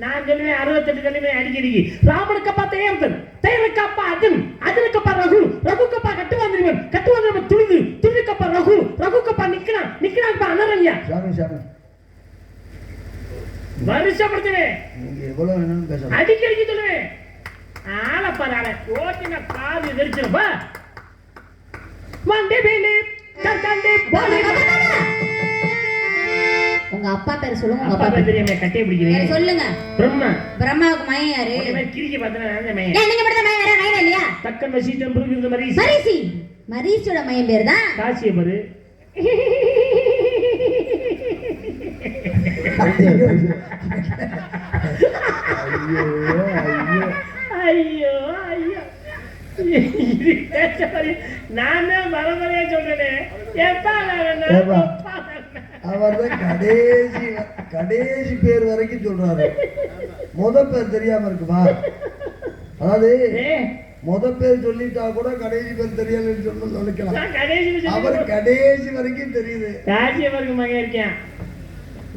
நான் சொல்லுவேன் 68 சொல்லுவேன் அடிக்கடிக்கு. ராமனுக்கு அப்பா தயாரதன், தயாருக்கு அப்பா அதன், அதனுக்கு அப்பா ரகு, ரகுக்கு அப்பா கட்டுவாந்திருவன், கட்டுவாந்திருவன் துணிது, துணிக்கு அப்பா ரகு, ரகுக்கு அப்பா நிக்கிறான், நிக்கிறான் அனரண்யா. சாமி சாமி வருஷப்படுத்துவேன். நீங்க எவ்வளவு வேணும்னு பேசலாம். அடிக்கடிக்கு சொல்லுவேன். ஆளப்பாரு ஆள ஓட்டின காது வெறிச்சிருப்பா. வண்டி பேலி கட்டண்டி போலி. உங்க அப்பா பேர் சொல்லுங்க. உங்க அப்பா பேர் தெரியாம கட்டே பிடிக்கிறீங்க. சொல்லுங்க. பிரம்மா. பிரம்மாவுக்கு மகன் யாரு? ஒருமே கிரிக்கி பார்த்தா நான் மகன். ஏன் நீங்க மட்டும் மகன் வேற மகன் இல்லையா? தக்கன் வசிட்டம் புரியுது மரிசி. மரிசி. மரிசியோட மகன் பேர் தான் காசிய பாரு. ஐயோ ஐயோ நானே மரமறையா சொல்றேன். அவர் தான் கடைசி பேர் வரைக்கும் சொல்றாரு. பேர் தெரியாம இருக்குமா? அதாவது பேர் சொல்லிட்டா கூட கடைசி பேர் தெரியலன்னு சொல்லிக்கலாம். அவர் கடைசி வரைக்கும் தெரியுது. மகன் இருக்கேன்.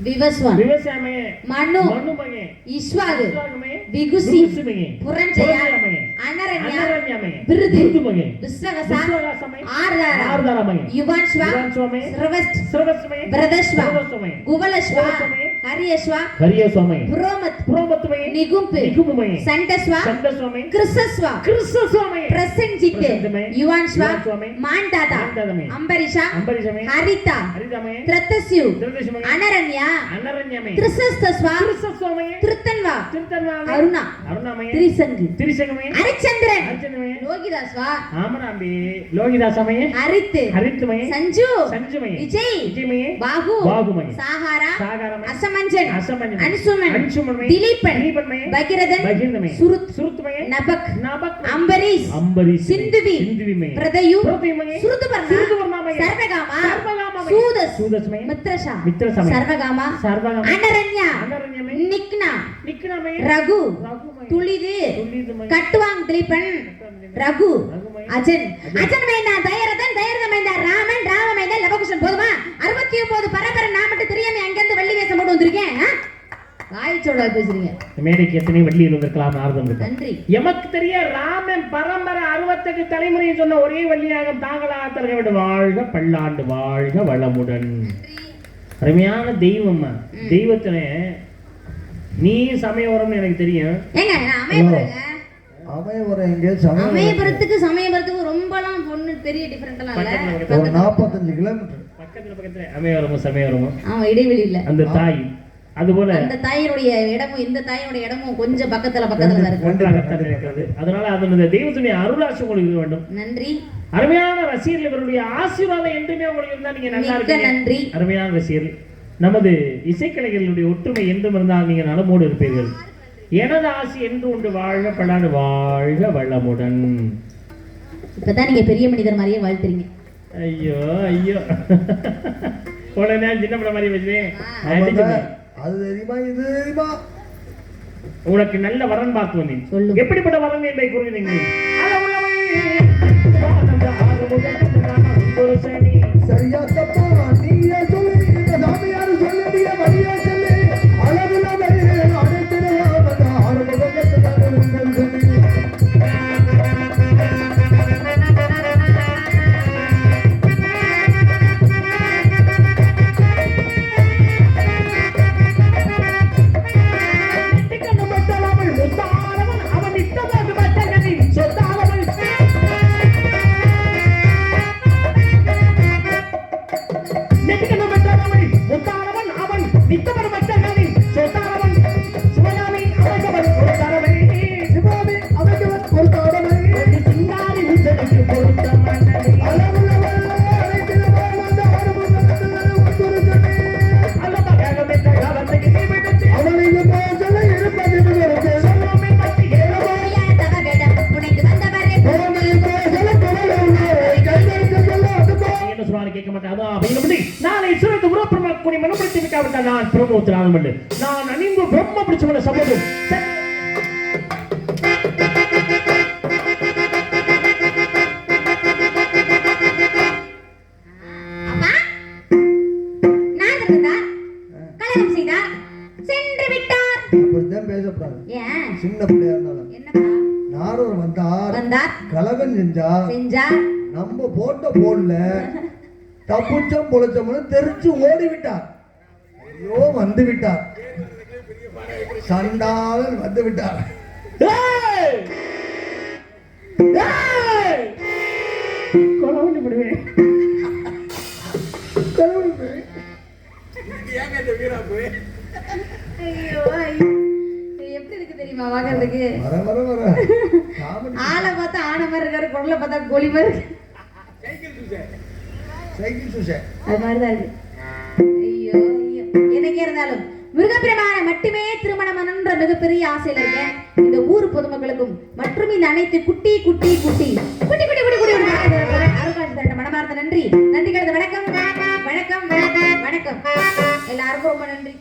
விவஸ்வான், விவசாயமே, மனு, மகே, ஈஸ்வாகு, மகே, விகுசி, மகே, புரஞ்சயா, மகே, அனரண்யா, மகே, விருது, மகே, விஸ்வகசா, மகே, ஆர்தார, மகே, யுவான்ஸ்வா, மகே, ஸ்ரவஸ்ட், மகே, பிரதஸ்வா, மகே, குவலஸ்வா, மகே, ஹரியஸ்வா, மகே, புரோமத், மகே, நிகும்பு, மகே, சண்டஸ்வா, மகே, கிருசஸ்வா, மகே, பிரசஞ்சித், யுவான்ஸ்வா, மாண்டாதா, மகே, அம்பரிஷா, மகே, ஹரிதா, மகே, திரத்தஸ்யு, மகே, அனரண்யா, அனரண்யமே, திரிசஸ்தஸ்வா, மகே, திருத்தன்வா, மகே, அருணா, மகே, திரிசங்கு, மகே, ஹரிச்சந்திரன், மகே, லோகிதாஸ்வா, ஆமராம்பி, லோகிதாசமயே, ஹரித், சஞ்சு, சஞ்சுமயே, விஜய், விஜயமயே, பாகுமயே, சாகாரா, அசமஞ்சன், அன்சுமன், திலீபன், பகிரதன், சுருத்மயே, நபக், அம்பரீஷ், சிந்துவி, பிரதயு, சுருதுபர்ணா, சர்வகாமா, சூதஸ்மயே, மித்ரசா, சர்வகாமா, அனரண்யா, நிக்னா, ரகு, துளிது, கட்டுவாங் திலீபன், ரகு, அஜன் மைந்தா, தயரதன் மைந்தா, ராமன், மைந்தா, லவகுஷன். போதுமா? 69 பரம்பரை நான் மட்டும் தெரியாம அங்கிருந்து வள்ளி வேஷம் போட்டு வந்திருக்கேன். வாய்ச்சோட பேசுறீங்க. மேடைக்கு எத்தனை வள்ளியில் வந்திருக்கலாம் ஆர்வம் இருக்கு. நன்றி. எமக்கு தெரிய ராமன் பரம்பரை 68 தலைமுறையை சொன்ன ஒரே வள்ளியாக தாங்களாக தர வேண்டும். வாழ்க பல்லாண்டு வாழ்க வளமுடன். அருமையான தெய்வம். தெய்வத்திலே நீ சமயவரம்னு எனக்கு தெரியும். ஏங்க நான் அமையப்படுங்க. சமயபுரம் எங்கே? சமயபுரத்துக்கு ரொம்பலாம் பொண்ணு பெரிய டிஃபரெண்ட்லாம் இல்ல. ஒரு 45 கிலோமீட்டர் பக்கத்துல சமயபுரமும் ஆமா, இடைவெளி இல்ல. அந்த தாய் அதுபோல அந்த தாயினுடைய இடமும் இந்த தாயினுடைய இடமும் கொஞ்சம் பக்கத்துல தான் இருக்கு. ஒன்றாகத்தான் இருக்கிறது. அதனால அதனுடைய தெய்வத்துடைய அருளாசி உங்களுக்கு இருக்க வேண்டும். நன்றி. அருமையான ரசிகர்கள், இவருடைய ஆசீர்வாதம் என்றுமே உங்களுக்கு இருந்தா நீங்க நல்லா இருக்கீங்க. நன்றி. அருமையான ரசிகர்கள், நமது இசைக்கலைஞர்களுடைய ஒற்றுமை என்றும் இருந்தால் நீங்க நலமோடு இருப்பீர்கள். எனது ஆசி என்று உண்டு வாழ்க பல்லாண்டு வாழ்க வளமுடன். இப்பதான் நீங்க பெரிய மனிதர் மாதிரியே வாழ்த்துறீங்க. ஐயோ ஐயோ, உடனே சின்ன படம் மாதிரி வச்சு அது தெரியுமா இது தெரியுமா? உனக்கு நல்ல வரன் பார்த்து வந்தேன். எப்படிப்பட்ட வரன் என்பதை கூறுகிறீங்க. சரியா தப்பா நீயே சொல்லு, இந்த சாமியார் சொல்லுடைய வழியா சொல்லு. அளவுலவே அனைத்திடையாவது ஆறுமுகத்தான உங்கள் சொல்லு. நான் பிரம்மோத்திரானம் பண்ணு, நான் அணிந்து பிரம்ம பிடிச்சவன சம்பந்தம். சின்ன பிள்ளையா இருந்தாலும் நாரூர் வந்தார், கலகம் செஞ்சார், நம்ம போட்ட போடல தப்புச்சம் பொழைச்சோம்னு தெரிச்சு ஓடி விட்டார். ஐயோ வந்து விட்டார், சண்டாளன் வந்து விட்டார். எப்படி இருக்கு தெரியுமா வாங்கறதுக்கு? ஆளை பார்த்தா ஆனை மாதிரி இருக்காரு, குடலை பார்த்தா கோழி மாதிரி இருக்கு. அது மாதிரிதான் இருக்கு. ஐயோ ஐயோ, எனக்கே இருந்தாலும் முருகப்பெருமான மட்டுமே திருமணம்ன்ற மிகப்பெரிய ஆசையில இருக்கேன். இந்த ஊர் பொதுமக்களுக்கும் மற்றும் இந்த அனைத்து குட்டி குட்டி குட்டி குட்டி குட்டி குட்டி குட்டி அருகாட்சி தரட்ட மனமார்ந்த நன்றி. நன்றி கலந்த வணக்கம் வணக்கம் வணக்கம். எல்லாருக்கும் ரொம்ப நன்றி.